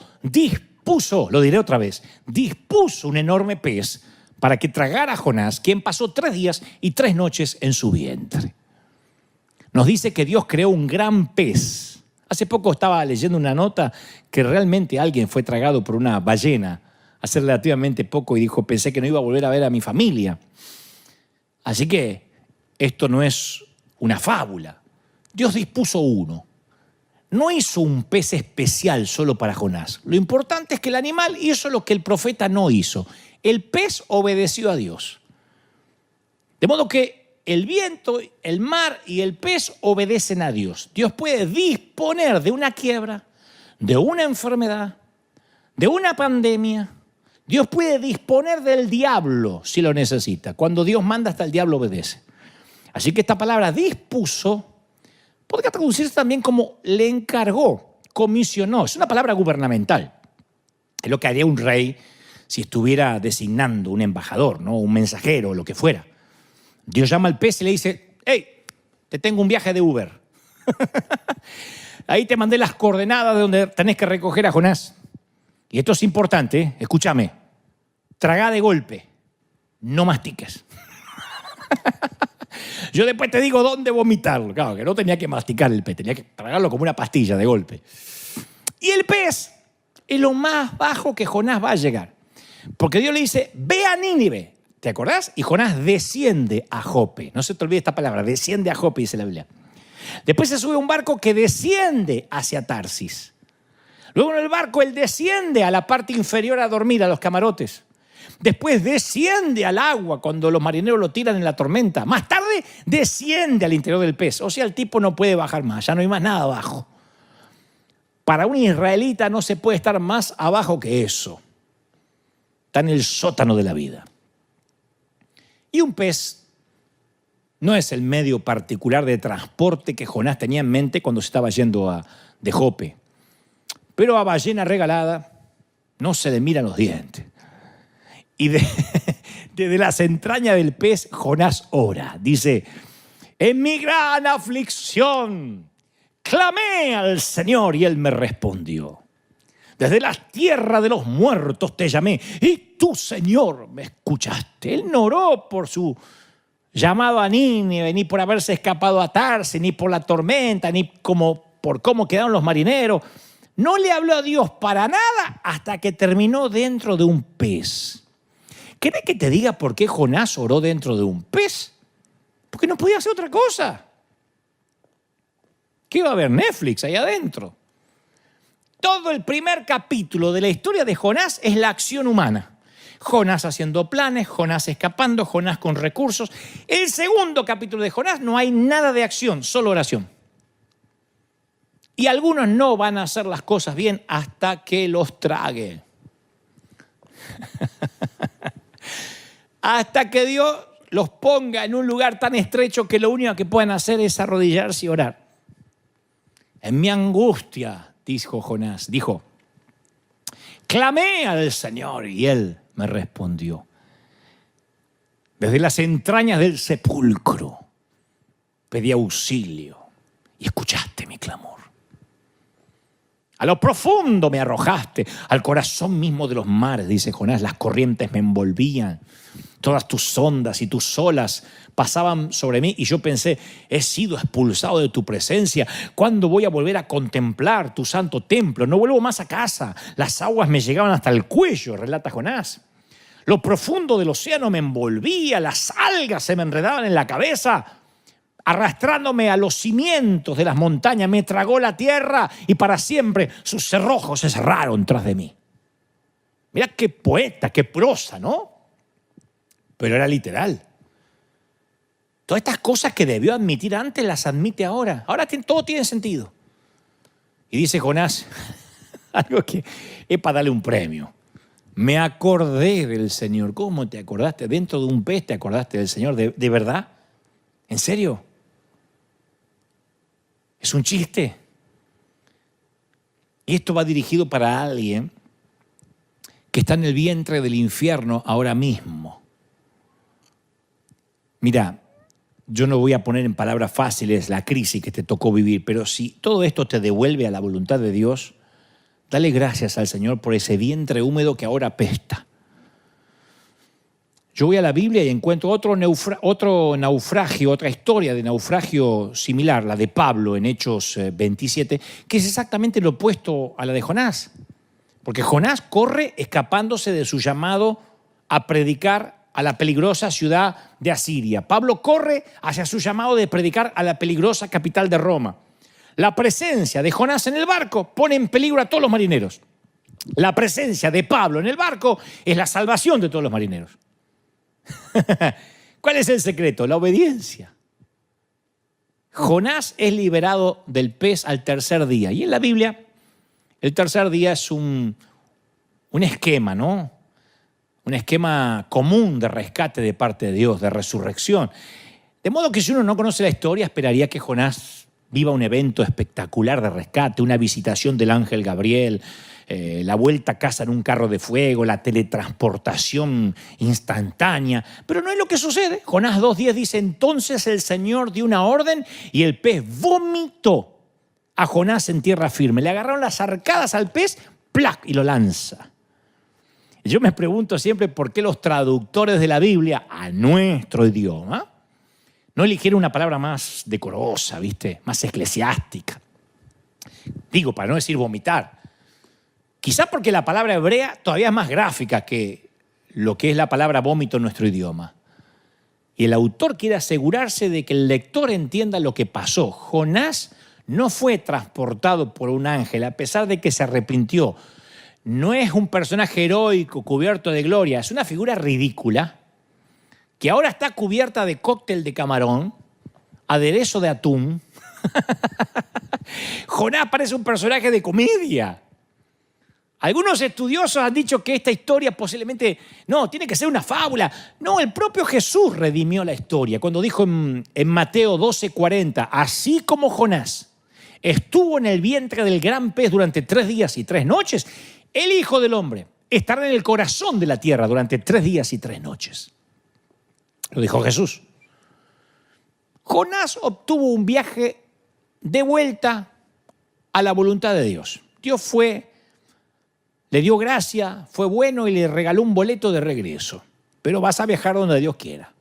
lo diré otra vez, dispuso un enorme pez para que tragara a Jonás, quien pasó 3 días y 3 noches en su vientre. Nos dice que Dios creó un gran pez. Hace poco estaba leyendo una nota que realmente alguien fue tragado por una ballena hace relativamente poco y dijo, pensé que no iba a volver a ver a mi familia. Así que esto no es una fábula. Dios dispuso uno. No hizo un pez especial solo para Jonás. Lo importante es que el animal hizo lo que el profeta no hizo. El pez obedeció a Dios. De modo que el viento, el mar y el pez obedecen a Dios. Dios puede disponer de una quiebra, de una enfermedad, de una pandemia. Dios puede disponer del diablo si lo necesita. Cuando Dios manda, hasta el diablo obedece. Así que esta palabra dispuso podría traducirse también como le encargó, comisionó. Es una palabra gubernamental. Es lo que haría un rey si estuviera designando un embajador, ¿no? Un mensajero o lo que fuera. Dios llama al pez y le dice, hey, te tengo un viaje de Uber. Ahí te mandé las coordenadas de donde tenés que recoger a Jonás. Y esto es importante, ¿eh? Escúchame. Tragá de golpe, no mastiques. Yo después te digo dónde vomitarlo. Claro, que no tenía que masticar el pez, tenía que tragarlo como una pastilla de golpe. Y el pez es lo más bajo que Jonás va a llegar. Porque Dios le dice, ve a Nínive. ¿Te acordás? Y Jonás desciende a Jope. No se te olvide esta palabra, desciende a Jope, dice la Biblia. Después se sube a un barco que desciende hacia Tarsis. Luego en el barco él desciende a la parte inferior a dormir, a los camarotes. Después desciende al agua cuando los marineros lo tiran en la tormenta. Más tarde desciende al interior del pez. O sea, el tipo no puede bajar más, ya no hay más nada abajo. Para un israelita no se puede estar más abajo que eso. Está en el sótano de la vida. Y un pez no es el medio particular de transporte que Jonás tenía en mente cuando se estaba yendo de Jope. Pero a ballena regalada no se le miran los dientes. Y desde las entrañas del pez, Jonás ora. Dice, en mi gran aflicción, clamé al Señor y Él me respondió. Desde la tierra de los muertos te llamé y tú, Señor, me escuchaste. Él no oró por su llamado a Nínive, ni por haberse escapado a Tarsis, ni por la tormenta, ni por cómo quedaron los marineros. No le habló a Dios para nada hasta que terminó dentro de un pez. ¿Querés que te diga por qué Jonás oró dentro de un pez? Porque no podía hacer otra cosa. ¿Qué iba a ver Netflix ahí adentro? Todo el primer capítulo de la historia de Jonás es la acción humana. Jonás haciendo planes, Jonás escapando, Jonás con recursos. El segundo capítulo de Jonás no hay nada de acción, solo oración. Y algunos no van a hacer las cosas bien hasta que los trague. Hasta que Dios los ponga en un lugar tan estrecho que lo único que pueden hacer es arrodillarse y orar. En mi angustia, dijo Jonás, clamé al Señor y Él me respondió. Desde las entrañas del sepulcro pedí auxilio y escuchaste mi clamor. A lo profundo me arrojaste, al corazón mismo de los mares, dice Jonás, las corrientes me envolvían. Todas tus ondas y tus olas pasaban sobre mí y yo pensé, he sido expulsado de tu presencia. ¿Cuándo voy a volver a contemplar tu santo templo? No vuelvo más a casa. Las aguas me llegaban hasta el cuello, relata Jonás. Lo profundo del océano me envolvía, las algas se me enredaban en la cabeza, arrastrándome a los cimientos de las montañas. Me tragó la tierra y para siempre sus cerrojos se cerraron tras de mí. Mirá qué poeta, qué prosa, ¿no? Pero era literal. Todas estas cosas que debió admitir antes las admite ahora. Ahora todo tiene sentido. Y dice Jonás, algo que es para darle un premio. Me acordé del Señor. ¿Cómo te acordaste? Dentro de un pez te acordaste del Señor. ¿De verdad? ¿En serio? ¿Es un chiste? Y esto va dirigido para alguien que está en el vientre del infierno ahora mismo. Mira, yo no voy a poner en palabras fáciles la crisis que te tocó vivir, pero si todo esto te devuelve a la voluntad de Dios, dale gracias al Señor por ese vientre húmedo que ahora apesta. Yo voy a la Biblia y encuentro otro naufragio, otra historia de naufragio similar, la de Pablo en Hechos 27, que es exactamente lo opuesto a la de Jonás. Porque Jonás corre escapándose de su llamado a predicar a la peligrosa ciudad de Asiria. Pablo corre hacia su llamado de predicar a la peligrosa capital de Roma. La presencia de Jonás en el barco pone en peligro a todos los marineros. La presencia de Pablo en el barco es la salvación de todos los marineros. ¿Cuál es el secreto? La obediencia. Jonás es liberado del pez al tercer día. Y en la Biblia, el tercer día es un esquema, ¿no? Un esquema común de rescate de parte de Dios, de resurrección. De modo que si uno no conoce la historia, esperaría que Jonás viva un evento espectacular de rescate, una visitación del ángel Gabriel, la vuelta a casa en un carro de fuego, la teletransportación instantánea. Pero no es lo que sucede. Jonás 2:10 dice, entonces el Señor dio una orden y el pez vomitó a Jonás en tierra firme. Le agarraron las arcadas al pez, ¡plac!, y lo lanza. Yo me pregunto siempre por qué los traductores de la Biblia a nuestro idioma no eligieron una palabra más decorosa, ¿viste? Más eclesiástica. Digo, para no decir vomitar. Quizá porque la palabra hebrea todavía es más gráfica que lo que es la palabra vómito en nuestro idioma. Y el autor quiere asegurarse de que el lector entienda lo que pasó. Jonás no fue transportado por un ángel, a pesar de que se arrepintió. No es un personaje heroico cubierto de gloria, es una figura ridícula que ahora está cubierta de cóctel de camarón, aderezo de atún. Jonás parece un personaje de comedia. Algunos estudiosos han dicho que esta historia posiblemente, no, tiene que ser una fábula. No, el propio Jesús redimió la historia cuando dijo en Mateo 12:40, así como Jonás estuvo en el vientre del gran pez durante 3 días y 3 noches, el Hijo del Hombre estará en el corazón de la tierra durante 3 días y 3 noches. Lo dijo Jesús. Jonás obtuvo un viaje de vuelta a la voluntad de Dios. Dios le dio gracia, fue bueno y le regaló un boleto de regreso. Pero vas a viajar donde Dios quiera.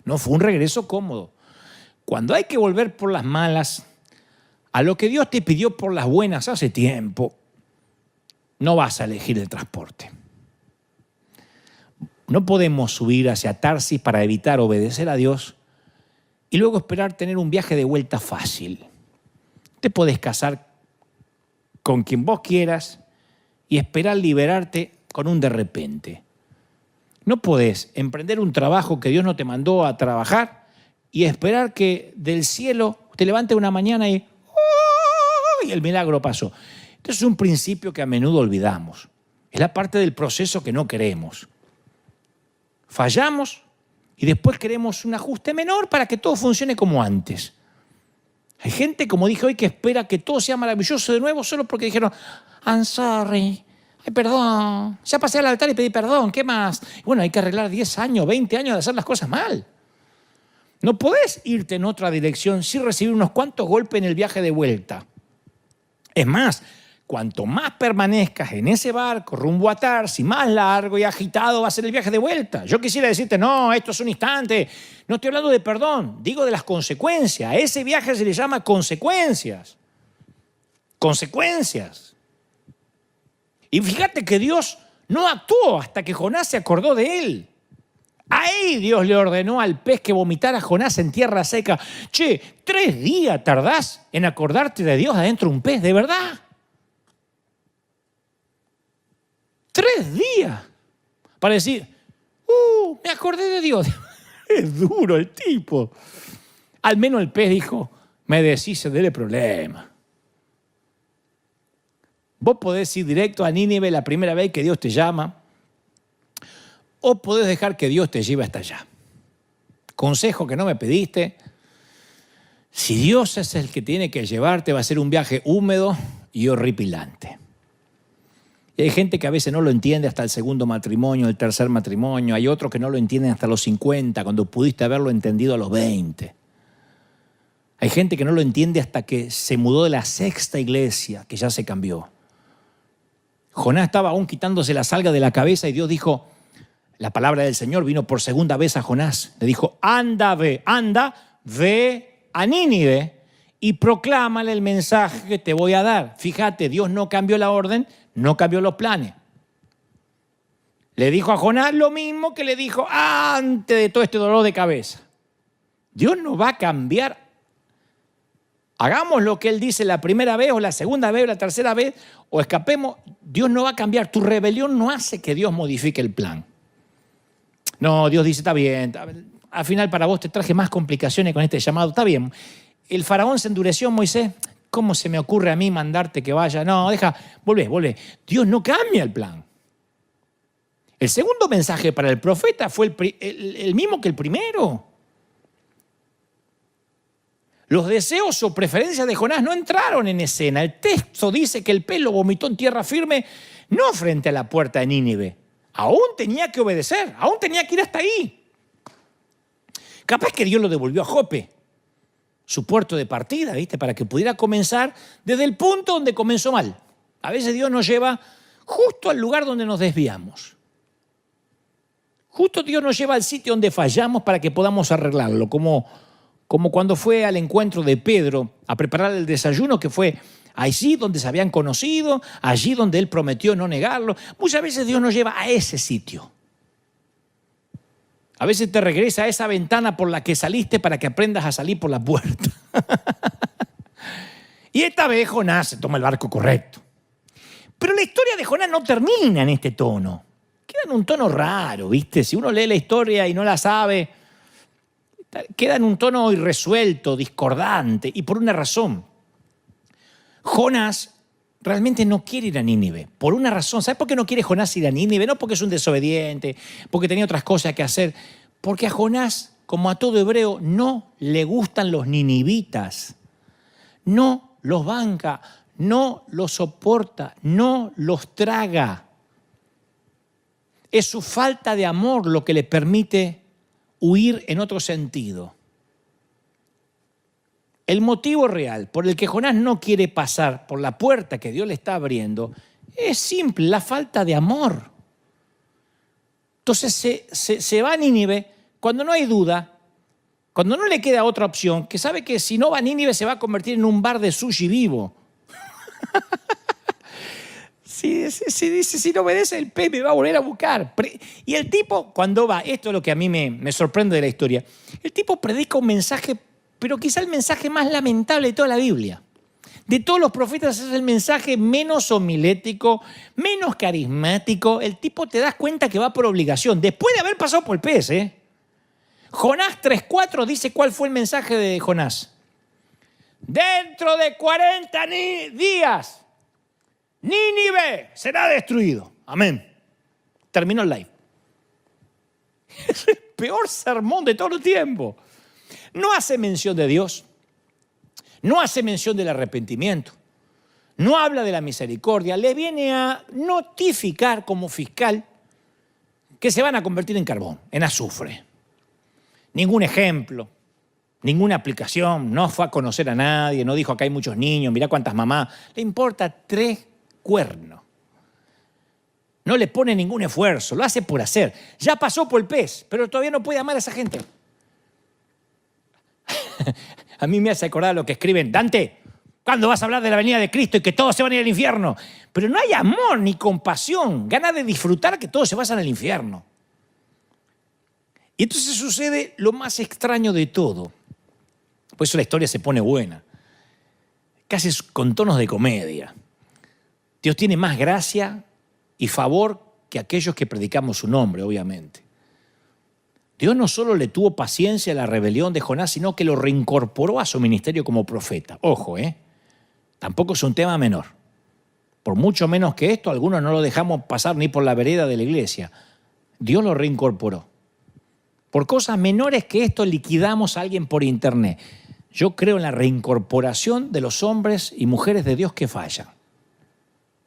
No fue un regreso cómodo. Cuando hay que volver por las malas, a lo que Dios te pidió por las buenas hace tiempo, no vas a elegir el transporte. No podemos subir hacia Tarsis para evitar obedecer a Dios y luego esperar tener un viaje de vuelta fácil. Te podés casar con quien vos quieras y esperar liberarte con un de repente. No podés emprender un trabajo que Dios no te mandó a trabajar y esperar que del cielo te levante una mañana y el milagro pasó. Este es un principio que a menudo olvidamos. Es la parte del proceso que no queremos. Fallamos y después queremos un ajuste menor para que todo funcione como antes. Hay gente, como dije hoy, que espera que todo sea maravilloso de nuevo solo porque dijeron, I'm sorry, ay, perdón, ya pasé al altar y pedí perdón, ¿qué más? Bueno, hay que arreglar 10 años, 20 años de hacer las cosas mal. No podés irte en otra dirección sin recibir unos cuantos golpes en el viaje de vuelta. Es más, cuanto más permanezcas en ese barco rumbo a Tarsis, más largo y agitado va a ser el viaje de vuelta. Yo quisiera decirte, no, esto es un instante. No estoy hablando de perdón, digo de las consecuencias. A ese viaje se le llama consecuencias. Consecuencias. Y fíjate que Dios no actuó hasta que Jonás se acordó de él. Ahí Dios le ordenó al pez que vomitara a Jonás en tierra seca. Che, 3 días tardás en acordarte de Dios adentro de un pez, ¿de verdad? 3 días para decir, me acordé de Dios. Es duro el tipo. Al menos el pez dijo, me deshice del problema. Vos podés ir directo a Nínive la primera vez que Dios te llama, o podés dejar que Dios te lleve hasta allá. Consejo que no me pediste, si Dios es el que tiene que llevarte, va a ser un viaje húmedo y horripilante. Y hay gente que a veces no lo entiende hasta el segundo matrimonio, el tercer matrimonio. Hay otros que no lo entienden hasta los 50, cuando pudiste haberlo entendido a los 20. Hay gente que no lo entiende hasta que se mudó de la 6ª iglesia, que ya se cambió. Jonás estaba aún quitándose la salga de la cabeza y Dios dijo, la palabra del Señor vino por 2ª vez a Jonás. Le dijo, anda, ve a Nínive y proclámale el mensaje que te voy a dar. Fíjate, Dios no cambió la orden, no cambió los planes. Le dijo a Jonás lo mismo que le dijo antes de todo este dolor de cabeza. Dios no va a cambiar. Hagamos lo que Él dice la primera vez o la segunda vez o la tercera vez o escapemos. Dios no va a cambiar. Tu rebelión no hace que Dios modifique el plan. No, Dios dice, está bien. Al final para vos te traje más complicaciones con este llamado. Está bien. El faraón se endureció, Moisés. ¿Cómo se me ocurre a mí mandarte que vaya? No, deja, volvé. Dios no cambia el plan. El segundo mensaje para el profeta fue el mismo que el primero. Los deseos o preferencias de Jonás no entraron en escena. El texto dice que el pez lo vomitó en tierra firme, no frente a la puerta de Nínive. Aún tenía que obedecer, aún tenía que ir hasta ahí. Capaz que Dios lo devolvió a Jope, su puerto de partida, ¿viste? Para que pudiera comenzar desde el punto donde comenzó mal. A veces Dios nos lleva justo al lugar donde nos desviamos. Justo Dios nos lleva al sitio donde fallamos para que podamos arreglarlo, como cuando fue al encuentro de Pedro a preparar el desayuno, que fue allí donde se habían conocido, allí donde él prometió no negarlo. Muchas veces Dios nos lleva a ese sitio. A veces te regresa a esa ventana por la que saliste para que aprendas a salir por la puerta. Y esta vez Jonás se toma el barco correcto. Pero la historia de Jonás no termina en este tono. Queda en un tono raro, ¿viste? Si uno lee la historia y no la sabe, queda en un tono irresuelto, discordante, y por una razón. Jonás realmente no quiere ir a Nínive, por una razón. ¿Sabes por qué no quiere Jonás ir a Nínive? No porque es un desobediente, porque tenía otras cosas que hacer. Porque a Jonás, como a todo hebreo, no le gustan los ninivitas. No los banca, no los soporta, no los traga. Es su falta de amor lo que le permite huir en otro sentido. El motivo real por el que Jonás no quiere pasar por la puerta que Dios le está abriendo es simple, la falta de amor. Entonces se va a Nínive cuando no hay duda, cuando no le queda otra opción, que sabe que si no va a Nínive se va a convertir en un bar de sushi vivo. Si dice, si no obedece el pez me va a volver a buscar. Y el tipo cuando va, esto es lo que a mí me sorprende de la historia, el tipo predica un mensaje, pero quizá el mensaje más lamentable de toda la Biblia. De todos los profetas es el mensaje menos homilético, menos carismático. El tipo te das cuenta que va por obligación, después de haber pasado por el pez. Jonás 3:4 dice cuál fue el mensaje de Jonás. Dentro de 40 días, Nínive será destruido. Amén. Terminó el live. Es el peor sermón de todo el tiempo. No hace mención de Dios. No hace mención del arrepentimiento. No habla de la misericordia. Le viene a notificar como fiscal que se van a convertir en carbón, en azufre. Ningún ejemplo, ninguna aplicación. No fue a conocer a nadie. No dijo acá hay muchos niños. Mirá cuántas mamás. Le importa 3 cuernos. No le pone ningún esfuerzo. Lo hace por hacer. Ya pasó por el pez, pero todavía no puede amar a esa gente. A mí me hace acordar lo que escriben. Dante, ¿cuándo vas a hablar de la venida de Cristo y que todos se van a ir al infierno? Pero no hay amor ni compasión, ganas de disfrutar que todos se vayan al infierno. Y entonces sucede lo más extraño de todo. Por eso la historia se pone buena. Casi con tonos de comedia. Dios tiene más gracia y favor que aquellos que predicamos su nombre, obviamente. Dios no solo le tuvo paciencia a la rebelión de Jonás, sino que lo reincorporó a su ministerio como profeta. Ojo, tampoco es un tema menor. Por mucho menos que esto, algunos no lo dejamos pasar ni por la vereda de la iglesia. Dios lo reincorporó. Por cosas menores que esto liquidamos a alguien por internet. Yo creo en la reincorporación de los hombres y mujeres de Dios que fallan.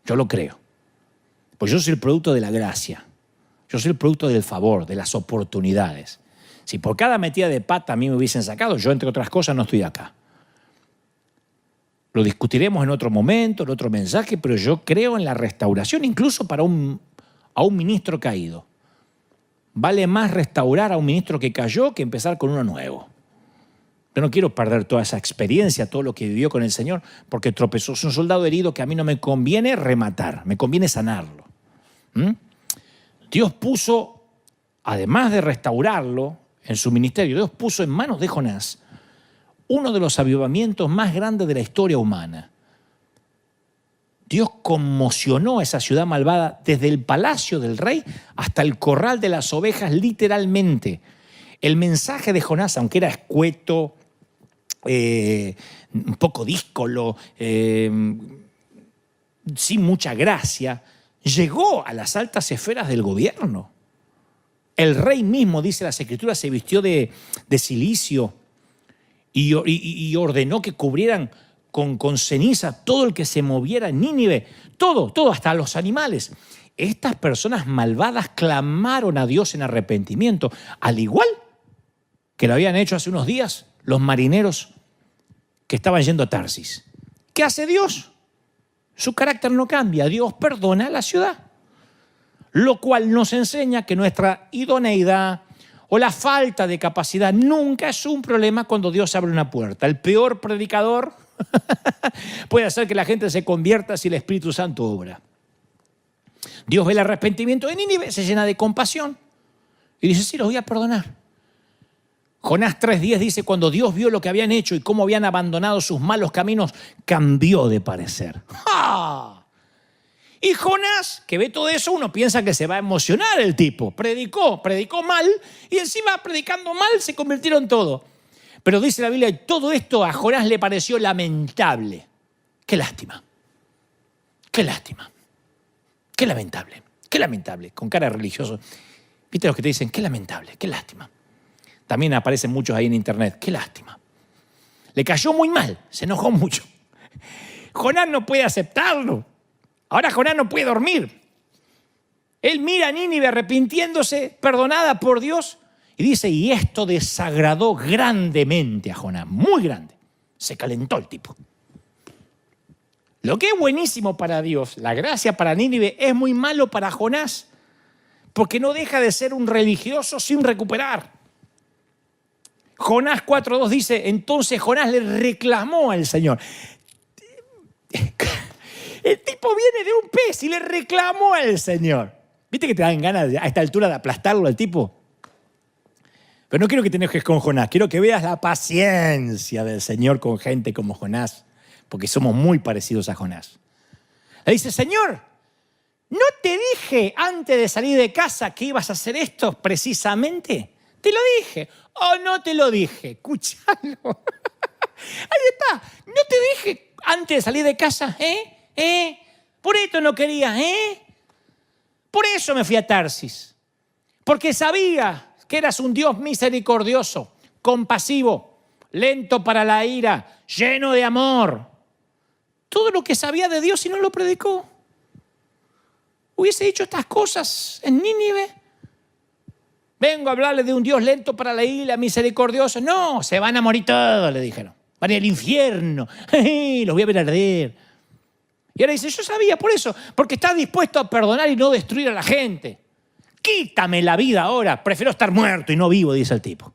Yo lo creo. Pues yo soy el producto de la gracia. Yo soy el producto del favor, de las oportunidades. Si por cada metida de pata a mí me hubiesen sacado, yo, entre otras cosas, no estoy acá. Lo discutiremos en otro momento, en otro mensaje, pero yo creo en la restauración, incluso para a un ministro caído. Vale más restaurar a un ministro que cayó que empezar con uno nuevo. Yo no quiero perder toda esa experiencia, todo lo que vivió con el Señor, porque tropezó. Es un soldado herido que a mí no me conviene rematar, me conviene sanarlo. Dios puso, además de restaurarlo en su ministerio, Dios puso en manos de Jonás uno de los avivamientos más grandes de la historia humana. Dios conmocionó a esa ciudad malvada desde el palacio del rey hasta el corral de las ovejas, literalmente. El mensaje de Jonás, aunque era escueto, un poco díscolo, sin mucha gracia, llegó a las altas esferas del gobierno. El rey mismo, dice las Escrituras, se vistió de cilicio y ordenó que cubrieran con ceniza todo el que se moviera en Nínive. Todo, hasta los animales. Estas personas malvadas clamaron a Dios en arrepentimiento, al igual que lo habían hecho hace unos días los marineros que estaban yendo a Tarsis. ¿Qué hace Dios? Su carácter no cambia. Dios perdona a la ciudad. Lo cual nos enseña que nuestra idoneidad o la falta de capacidad nunca es un problema cuando Dios abre una puerta. El peor predicador puede hacer que la gente se convierta si el Espíritu Santo obra. Dios ve el arrepentimiento de Nínive, se llena de compasión Y dice, sí, los voy a perdonar. Jonás 3:10 dice, cuando Dios vio lo que habían hecho y cómo habían abandonado sus malos caminos, cambió de parecer. ¡Ja! Y Jonás, que ve todo eso, uno piensa que se va a emocionar el tipo. Predicó mal y encima predicando mal se convirtieron todos. Pero dice la Biblia, y todo esto a Jonás le pareció lamentable. Qué lástima. Qué lástima. Qué lamentable. Qué lamentable. Con cara religioso. ¿Viste los que te dicen, qué lamentable, qué lástima? También aparecen muchos ahí en internet. Qué lástima. Le cayó muy mal. Se enojó mucho. Jonás no puede aceptarlo. Ahora Jonás no puede dormir. Él mira a Nínive arrepintiéndose, perdonada por Dios, y dice, y esto desagradó grandemente a Jonás, muy grande. Se calentó el tipo. Lo que es buenísimo para Dios, la gracia para Nínive, es muy malo para Jonás, porque no deja de ser un religioso sin recuperar. Jonás 4:2 dice, entonces Jonás le reclamó al Señor. El tipo viene de un pez y le reclamó al Señor. ¿Viste que te dan ganas a esta altura de aplastarlo al tipo? Pero no quiero que te enojes con Jonás. Quiero que veas la paciencia del Señor con gente como Jonás, porque somos muy parecidos a Jonás. Le dice, Señor, ¿no te dije antes de salir de casa que ibas a hacer esto precisamente? Te lo dije. ¿O no te lo dije? Escúchalo. Ahí está. ¿No te dije antes de salir de casa? Por esto no querías, Por eso me fui a Tarsis. Porque sabía que eras un Dios misericordioso, compasivo, lento para la ira, lleno de amor. Todo lo que sabía de Dios y no lo predicó. Hubiese dicho estas cosas en Nínive. Vengo a hablarle de un Dios lento para la ira, misericordioso. No, se van a morir todos, le dijeron. Van a ir al infierno. Los voy a ver arder. Y ahora dice, yo sabía por eso, porque está dispuesto a perdonar y no destruir a la gente. Quítame la vida ahora, prefiero estar muerto y no vivo, dice el tipo.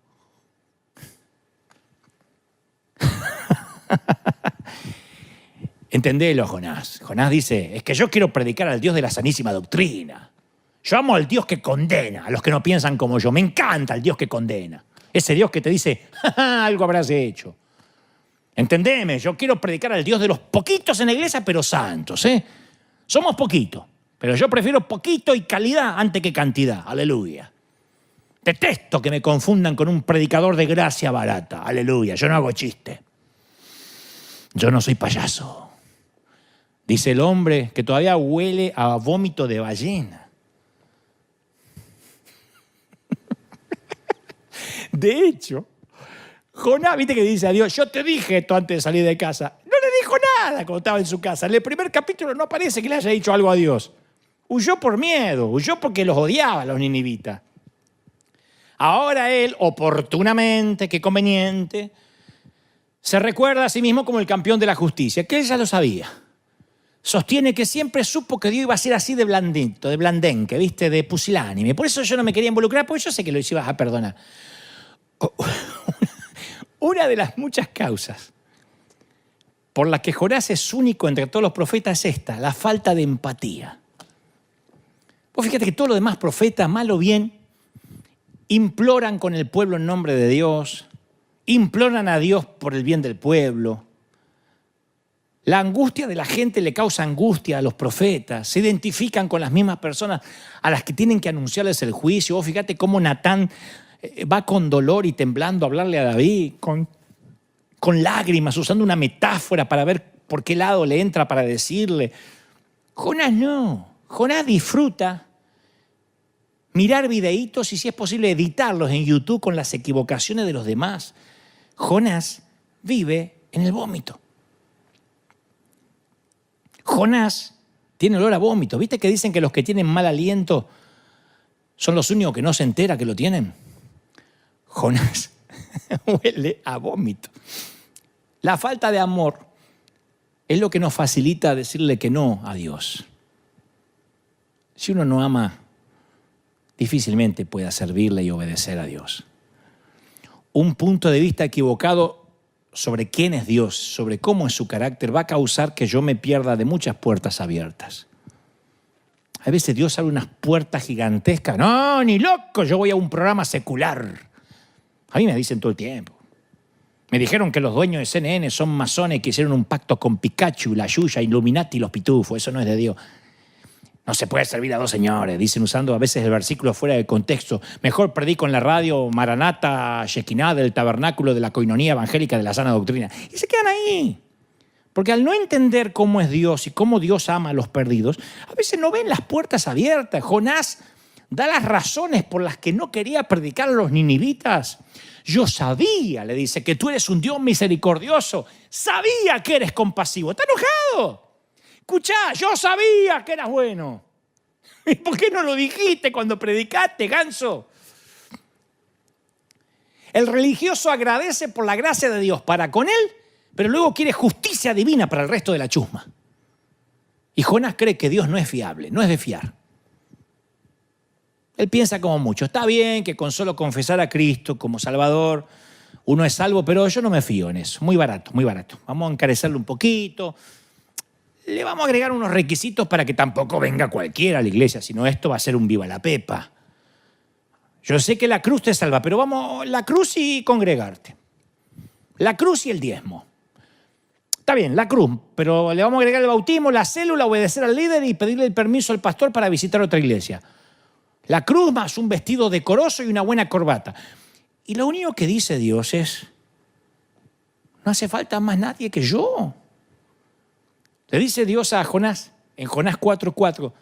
Entendelo, Jonás. Jonás dice, es que yo quiero predicar al Dios de la sanísima doctrina. Yo amo al Dios que condena a los que no piensan como yo. Me encanta el Dios que condena. Ese Dios que te dice, ¡ja, ja, algo habrás hecho! Entendeme, yo quiero predicar al Dios de los poquitos en la iglesia, pero santos, Somos poquitos, pero yo prefiero poquito y calidad antes que cantidad. Aleluya. Detesto que me confundan con un predicador de gracia barata. Aleluya, yo no hago chiste. Yo no soy payaso. Dice el hombre que todavía huele a vómito de ballena. De hecho, Jonás, viste que dice a Dios, yo te dije esto antes de salir de casa. No le dijo nada cuando estaba en su casa. En el primer capítulo no aparece que le haya dicho algo a Dios. Huyó por miedo, huyó porque los odiaba a los ninivitas. Ahora él, oportunamente, qué conveniente, se recuerda a sí mismo como el campeón de la justicia, que él ya lo sabía. Sostiene que siempre supo que Dios iba a ser así de blandito, de blandenque, ¿viste? De pusilánime. Por eso yo no me quería involucrar, porque yo sé que lo ibas a perdonar. Una de las muchas causas por las que Jonás es único entre todos los profetas es esta, la falta de empatía. Vos fíjate que todos los demás profetas, mal o bien, imploran con el pueblo en nombre de Dios, imploran a Dios por el bien del pueblo. La angustia de la gente le causa angustia a los profetas, se identifican con las mismas personas a las que tienen que anunciarles el juicio. Vos fíjate cómo Natán va con dolor y temblando a hablarle a David, con lágrimas, usando una metáfora para ver por qué lado le entra para decirle. Jonás no. Jonás disfruta mirar videitos y, si es posible, editarlos en YouTube con las equivocaciones de los demás. Jonás vive en el vómito. Jonás tiene olor a vómito. ¿Viste que dicen que los que tienen mal aliento son los únicos que no se entera que lo tienen? Jonás huele a vómito. La falta de amor es lo que nos facilita decirle que no a Dios. Si uno no ama, difícilmente pueda servirle y obedecer a Dios. Un punto de vista equivocado sobre quién es Dios, sobre cómo es su carácter, va a causar que yo me pierda de muchas puertas abiertas. A veces Dios abre unas puertas gigantescas. No, ni loco, yo voy a un programa secular. A mí me dicen todo el tiempo. Me dijeron que los dueños de CNN son masones que hicieron un pacto con Pikachu, la Yuya, Illuminati y los pitufos. Eso no es de Dios. No se puede servir a dos señores, dicen usando a veces el versículo fuera de contexto. Mejor predico en la radio Maranata, Shekinah, del tabernáculo de la coinonía evangélica de la sana doctrina. Y se quedan ahí. Porque al no entender cómo es Dios y cómo Dios ama a los perdidos, a veces no ven las puertas abiertas. Jonás da las razones por las que no quería predicar a los ninivitas. Yo sabía, le dice, que tú eres un Dios misericordioso. Sabía que eres compasivo. Está enojado. Escuchá, yo sabía que eras bueno. ¿Y por qué no lo dijiste cuando predicaste, ganso? El religioso agradece por la gracia de Dios para con él, pero luego quiere justicia divina para el resto de la chusma. Y Jonás cree que Dios no es fiable, no es de fiar. Él piensa como mucho. Está bien que con solo confesar a Cristo como Salvador uno es salvo, pero yo no me fío en eso. Muy barato, muy barato. Vamos a encarecerlo un poquito. Le vamos a agregar unos requisitos para que tampoco venga cualquiera a la iglesia, sino esto va a ser un viva la pepa. Yo sé que la cruz te salva, pero vamos, la cruz y congregarte. La cruz y el diezmo. Está bien, la cruz, pero le vamos a agregar el bautismo, la célula, obedecer al líder y pedirle el permiso al pastor para visitar otra iglesia. La cruz más un vestido decoroso y una buena corbata. Y lo único que dice Dios es, no hace falta más nadie que yo. Le dice Dios a Jonás, en Jonás 4:4,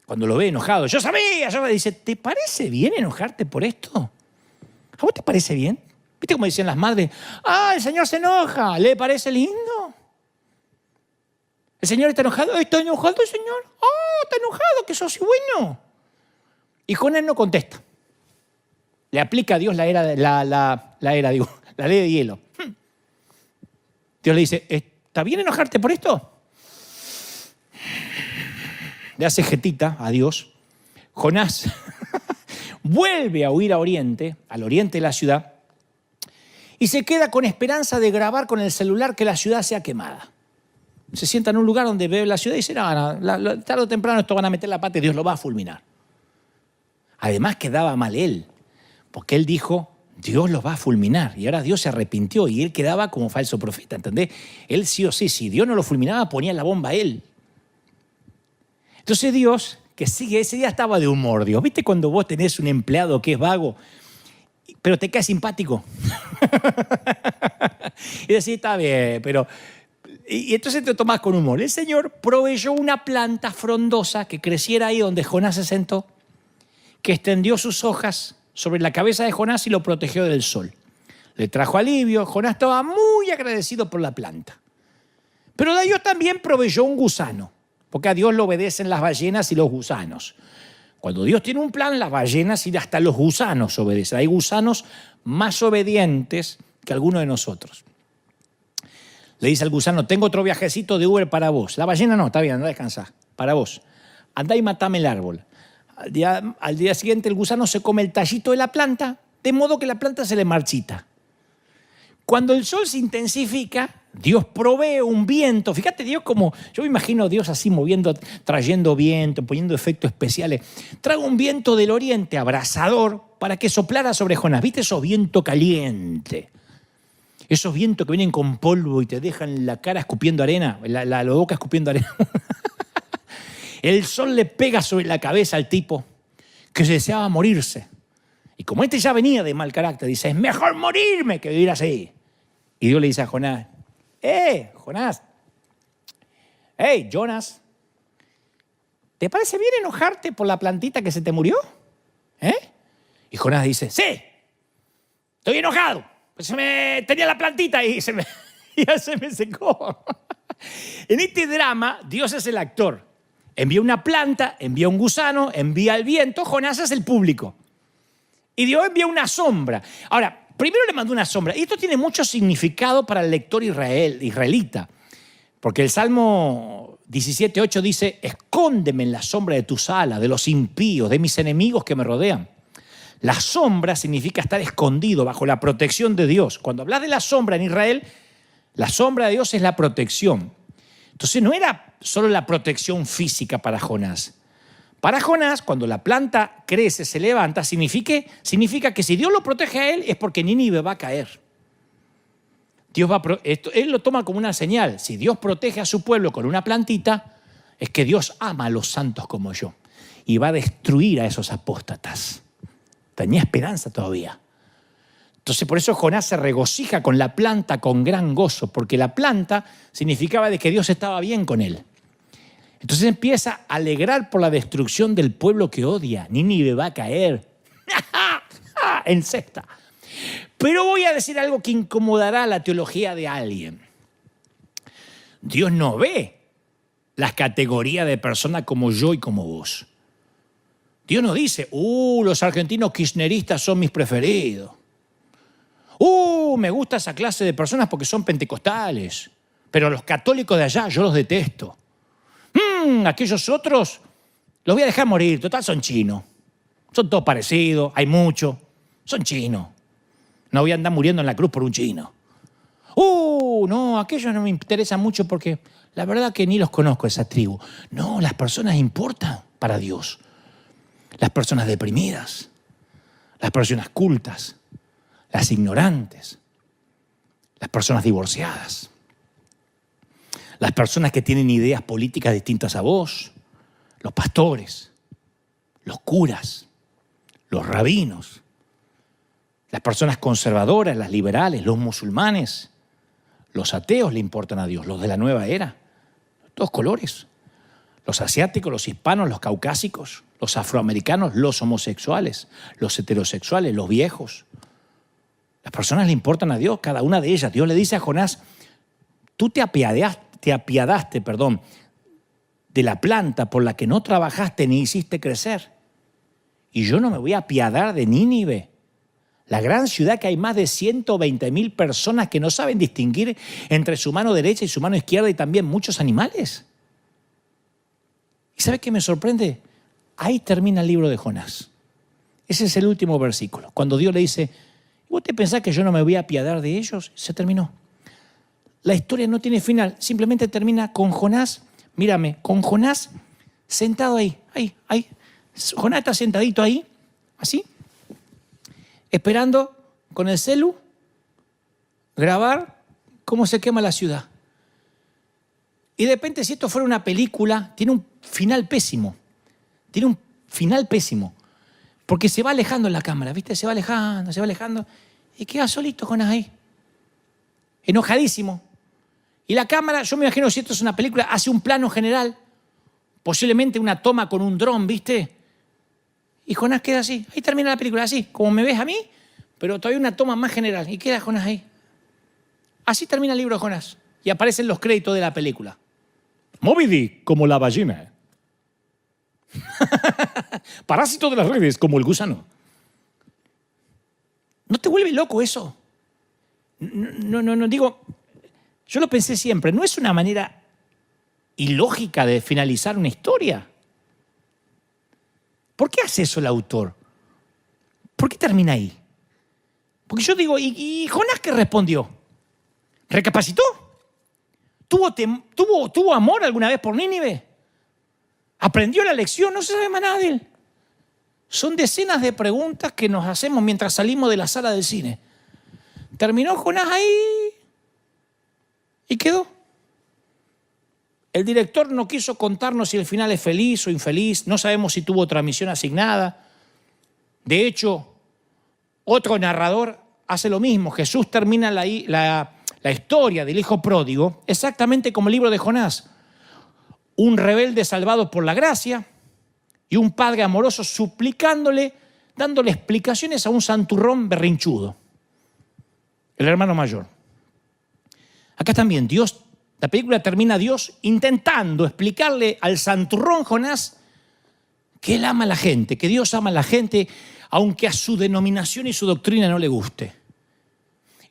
cuando lo ve enojado, yo sabía, dice, ¿te parece bien enojarte por esto? ¿A vos te parece bien? ¿Viste cómo decían las madres? El Señor se enoja, ¿le parece lindo? ¿El Señor está enojado? ¿Está enojado el Señor? Está enojado, que sos bueno. Y Jonás no contesta. Le aplica a Dios la ley de hielo. Dios le dice, ¿está bien enojarte por esto? Le hace jetita a Dios. Jonás vuelve a huir al oriente de la ciudad, y se queda con esperanza de grabar con el celular que la ciudad sea quemada. Se sienta en un lugar donde ve la ciudad y dice, no, tarde o temprano esto van a meter la pata y Dios lo va a fulminar. Además quedaba mal él, porque él dijo, Dios los va a fulminar. Y ahora Dios se arrepintió y él quedaba como falso profeta, ¿entendés? Él sí o sí, si Dios no lo fulminaba, ponía la bomba a él. Entonces Dios, que sigue, ese día estaba de humor, Dios. ¿Viste cuando vos tenés un empleado que es vago, pero te cae simpático? Y decís, está bien, pero... Y entonces te tomás con humor. El Señor proveyó una planta frondosa que creciera ahí donde Jonás se sentó, que extendió sus hojas sobre la cabeza de Jonás y lo protegió del sol. Le trajo alivio. Jonás estaba muy agradecido por la planta. Pero Dios también proveyó un gusano, porque a Dios le obedecen las ballenas y los gusanos. Cuando Dios tiene un plan, las ballenas y hasta los gusanos obedecen. Hay gusanos más obedientes que alguno de nosotros. Le dice al gusano, tengo otro viajecito de Uber para vos. La ballena no, está bien, anda a descansar. Para vos. Andá y matame el árbol. Al día siguiente el gusano se come el tallito de la planta, de modo que la planta se le marchita. Cuando el sol se intensifica, Dios provee un viento. Fíjate Dios como, yo me imagino a Dios así moviendo, trayendo viento, poniendo efectos especiales. Trae un viento del oriente abrasador para que soplara sobre Jonás. ¿Viste esos vientos calientes? Esos vientos que vienen con polvo y te dejan la cara escupiendo arena, la boca escupiendo arena. El sol le pega sobre la cabeza al tipo que deseaba morirse. Y como este ya venía de mal carácter, dice, es mejor morirme que vivir así. Y Dios le dice a Jonás, Jonás, Jonas, ¿te parece bien enojarte por la plantita que se te murió? Y Jonás dice, sí, estoy enojado. Pues tenía la plantita y ya se me secó. En este drama, Dios es el actor. Envía una planta, envía un gusano, envía el viento, Jonás es el público. Y Dios envía una sombra. Ahora, primero le mandó una sombra. Y esto tiene mucho significado para el lector israelita. Porque el Salmo 17:8 dice, escóndeme en la sombra de tus alas, de los impíos, de mis enemigos que me rodean. La sombra significa estar escondido bajo la protección de Dios. Cuando hablas de la sombra en Israel, la sombra de Dios es la protección. Entonces no era solo la protección física para Jonás. Para Jonás, cuando la planta crece, se levanta, significa que si Dios lo protege a él es porque Nínive va a caer. Él lo toma como una señal. Si Dios protege a su pueblo con una plantita, es que Dios ama a los santos como yo y va a destruir a esos apóstatas. Tenía esperanza todavía. Entonces por eso Jonás se regocija con la planta con gran gozo, porque la planta significaba de que Dios estaba bien con él. Entonces empieza a alegrar por la destrucción del pueblo que odia. Nínive va a caer en cesta. Pero voy a decir algo que incomodará la teología de alguien. Dios no ve las categorías de personas como yo y como vos. Dios no dice, los argentinos kirchneristas son mis preferidos. Me gusta esa clase de personas porque son pentecostales. Pero los católicos de allá yo los detesto. Aquellos otros los voy a dejar morir. Total, son chinos. Son todos parecidos, hay muchos. Son chinos. No voy a andar muriendo en la cruz por un chino. No, aquellos no me interesan mucho porque la verdad que ni los conozco, esa tribu. No, las personas importan para Dios. Las personas deprimidas, las personas cultas, las ignorantes, las personas divorciadas, las personas que tienen ideas políticas distintas a vos, los pastores, los curas, los rabinos, las personas conservadoras, las liberales, los musulmanes, los ateos le importan a Dios, los de la nueva era, todos colores, los asiáticos, los hispanos, los caucásicos, los afroamericanos, los homosexuales, los heterosexuales, los viejos. Las personas le importan a Dios, cada una de ellas. Dios le dice a Jonás, tú te apiadaste, de la planta por la que no trabajaste ni hiciste crecer. Y yo no me voy a apiadar de Nínive, la gran ciudad que hay más de 120,000 personas que no saben distinguir entre su mano derecha y su mano izquierda y también muchos animales. ¿Y sabe qué me sorprende? Ahí termina el libro de Jonás. Ese es el último versículo. Cuando Dios le dice, ¿vos te pensás que yo no me voy a apiadar de ellos? Se terminó. La historia no tiene final, simplemente termina con Jonás, mírame, con Jonás sentado ahí. Jonás está sentadito ahí, así, esperando con el celu grabar cómo se quema la ciudad. Y de repente, si esto fuera una película, tiene un final pésimo. Tiene un final pésimo. Porque se va alejando en la cámara, ¿viste? Se va alejando. Y queda solito Jonás ahí. Enojadísimo. Y la cámara, yo me imagino si esto es una película, hace un plano general. Posiblemente una toma con un dron, ¿viste? Y Jonás queda así. Ahí termina la película, así. Como me ves a mí, pero todavía una toma más general. Y queda Jonás ahí. Así termina el libro de Jonás. Y aparecen los créditos de la película. Moby Dick, como la ballena. Parásito de las redes, como el gusano. ¿No te vuelve loco eso? No, digo, yo lo pensé siempre, ¿no es una manera ilógica de finalizar una historia? ¿Por qué hace eso el autor? ¿Por qué termina ahí? Porque yo digo, ¿y Jonás qué respondió? ¿Recapacitó? ¿Tuvo amor alguna vez por Nínive? ¿Aprendió la lección? No se sabe más nada de él. Son decenas de preguntas que nos hacemos mientras salimos de la sala del cine. Terminó Jonás ahí y quedó. El director no quiso contarnos si el final es feliz o infeliz. No sabemos si tuvo otra misión asignada. De hecho, otro narrador hace lo mismo. Jesús termina la historia del hijo pródigo exactamente como el libro de Jonás. Un rebelde salvado por la gracia y un padre amoroso suplicándole, dándole explicaciones a un santurrón berrinchudo, el hermano mayor. Acá también la película termina Dios intentando explicarle al santurrón Jonás que él ama a la gente, que Dios ama a la gente, aunque a su denominación y su doctrina no le guste.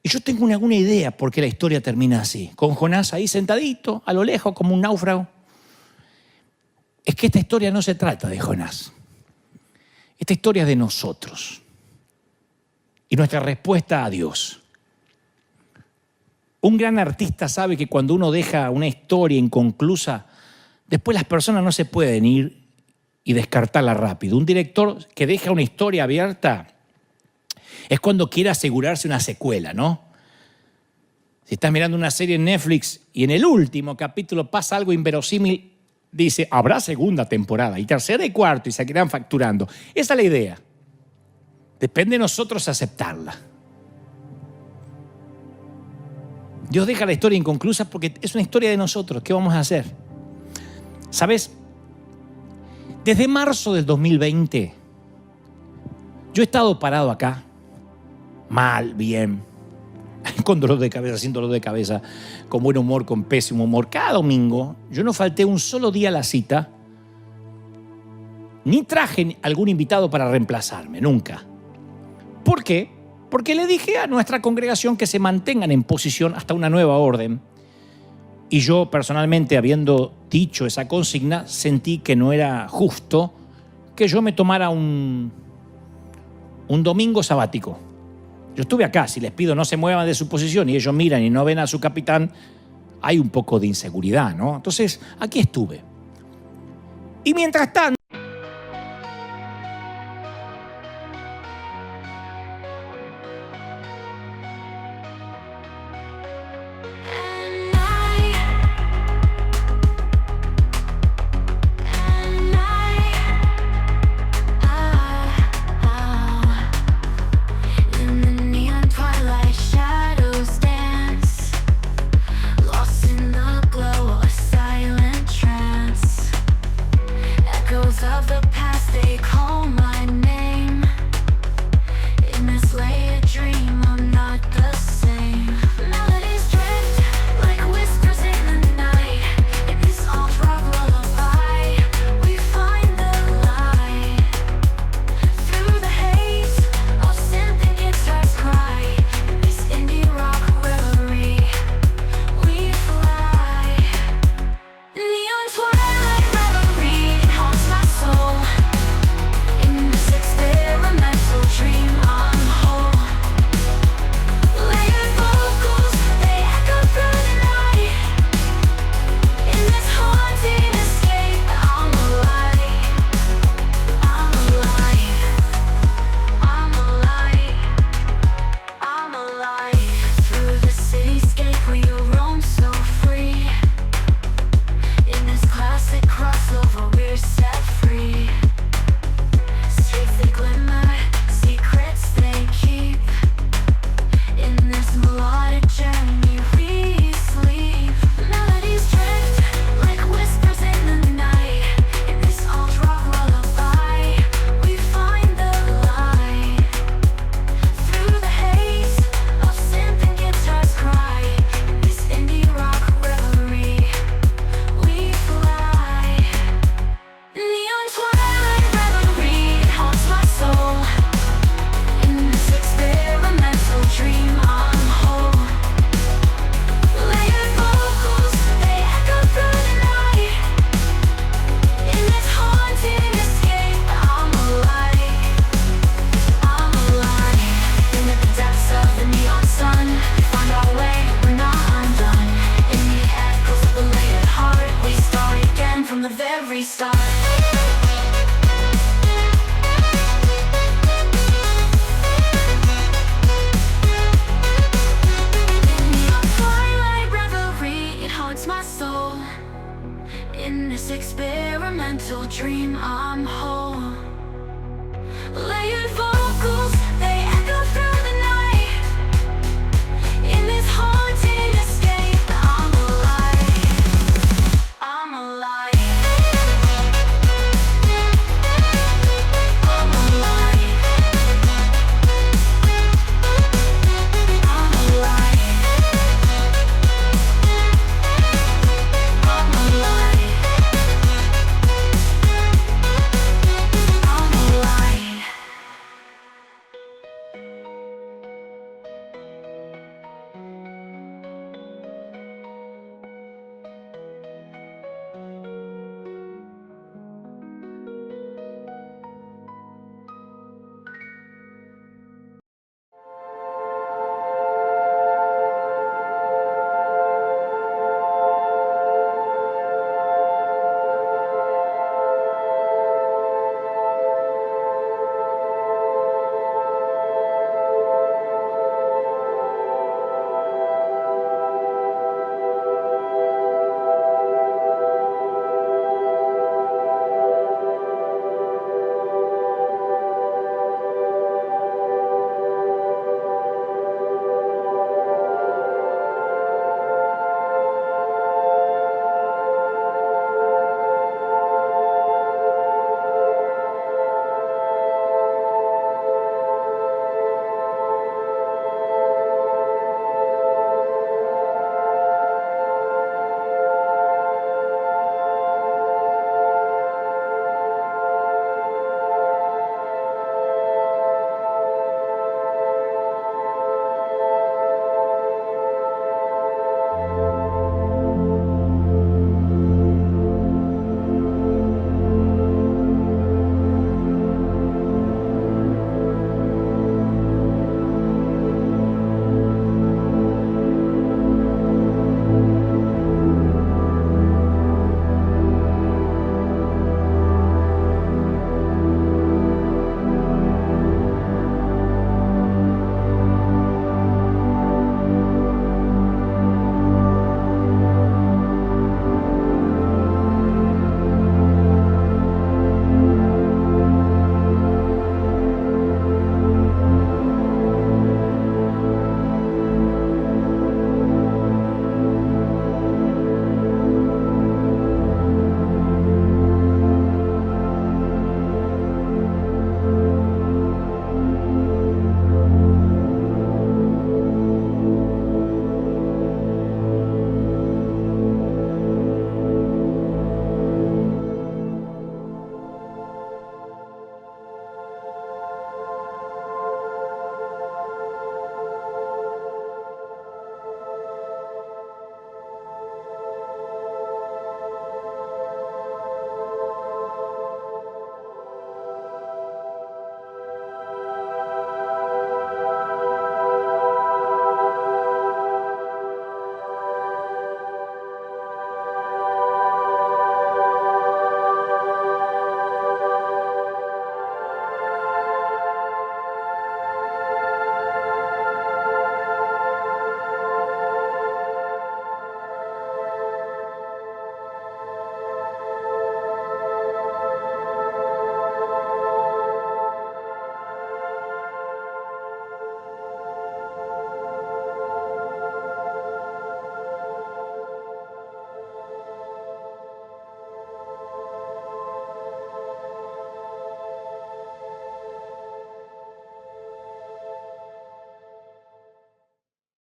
Y yo tengo alguna idea por qué la historia termina así, con Jonás ahí sentadito, a lo lejos, como un náufrago. Es que esta historia no se trata de Jonás. Esta historia es de nosotros y nuestra respuesta a Dios. Un gran artista sabe que cuando uno deja una historia inconclusa, después las personas no se pueden ir y descartarla rápido. Un director que deja una historia abierta es cuando quiere asegurarse una secuela, ¿no? Si estás mirando una serie en Netflix y en el último capítulo pasa algo inverosímil, dice, habrá segunda temporada y tercera y cuarta y seguirán facturando. Esa es la idea. Depende de nosotros aceptarla. Dios deja la historia inconclusa porque es una historia de nosotros. ¿Qué vamos a hacer? ¿Sabes? Desde marzo del 2020, yo he estado parado acá, mal, bien, con dolor de cabeza, sin dolor de cabeza, con buen humor, con pésimo humor. Cada domingo yo no falté un solo día a la cita, ni traje algún invitado para reemplazarme, nunca. ¿Por qué? Porque le dije a nuestra congregación que se mantengan en posición hasta una nueva orden. Y yo personalmente, habiendo dicho esa consigna, sentí que no era justo que yo me tomara un domingo sabático. Yo estuve acá, si les pido no se muevan de su posición y ellos miran y no ven a su capitán, hay un poco de inseguridad, ¿no? Entonces, aquí estuve. Y mientras tanto,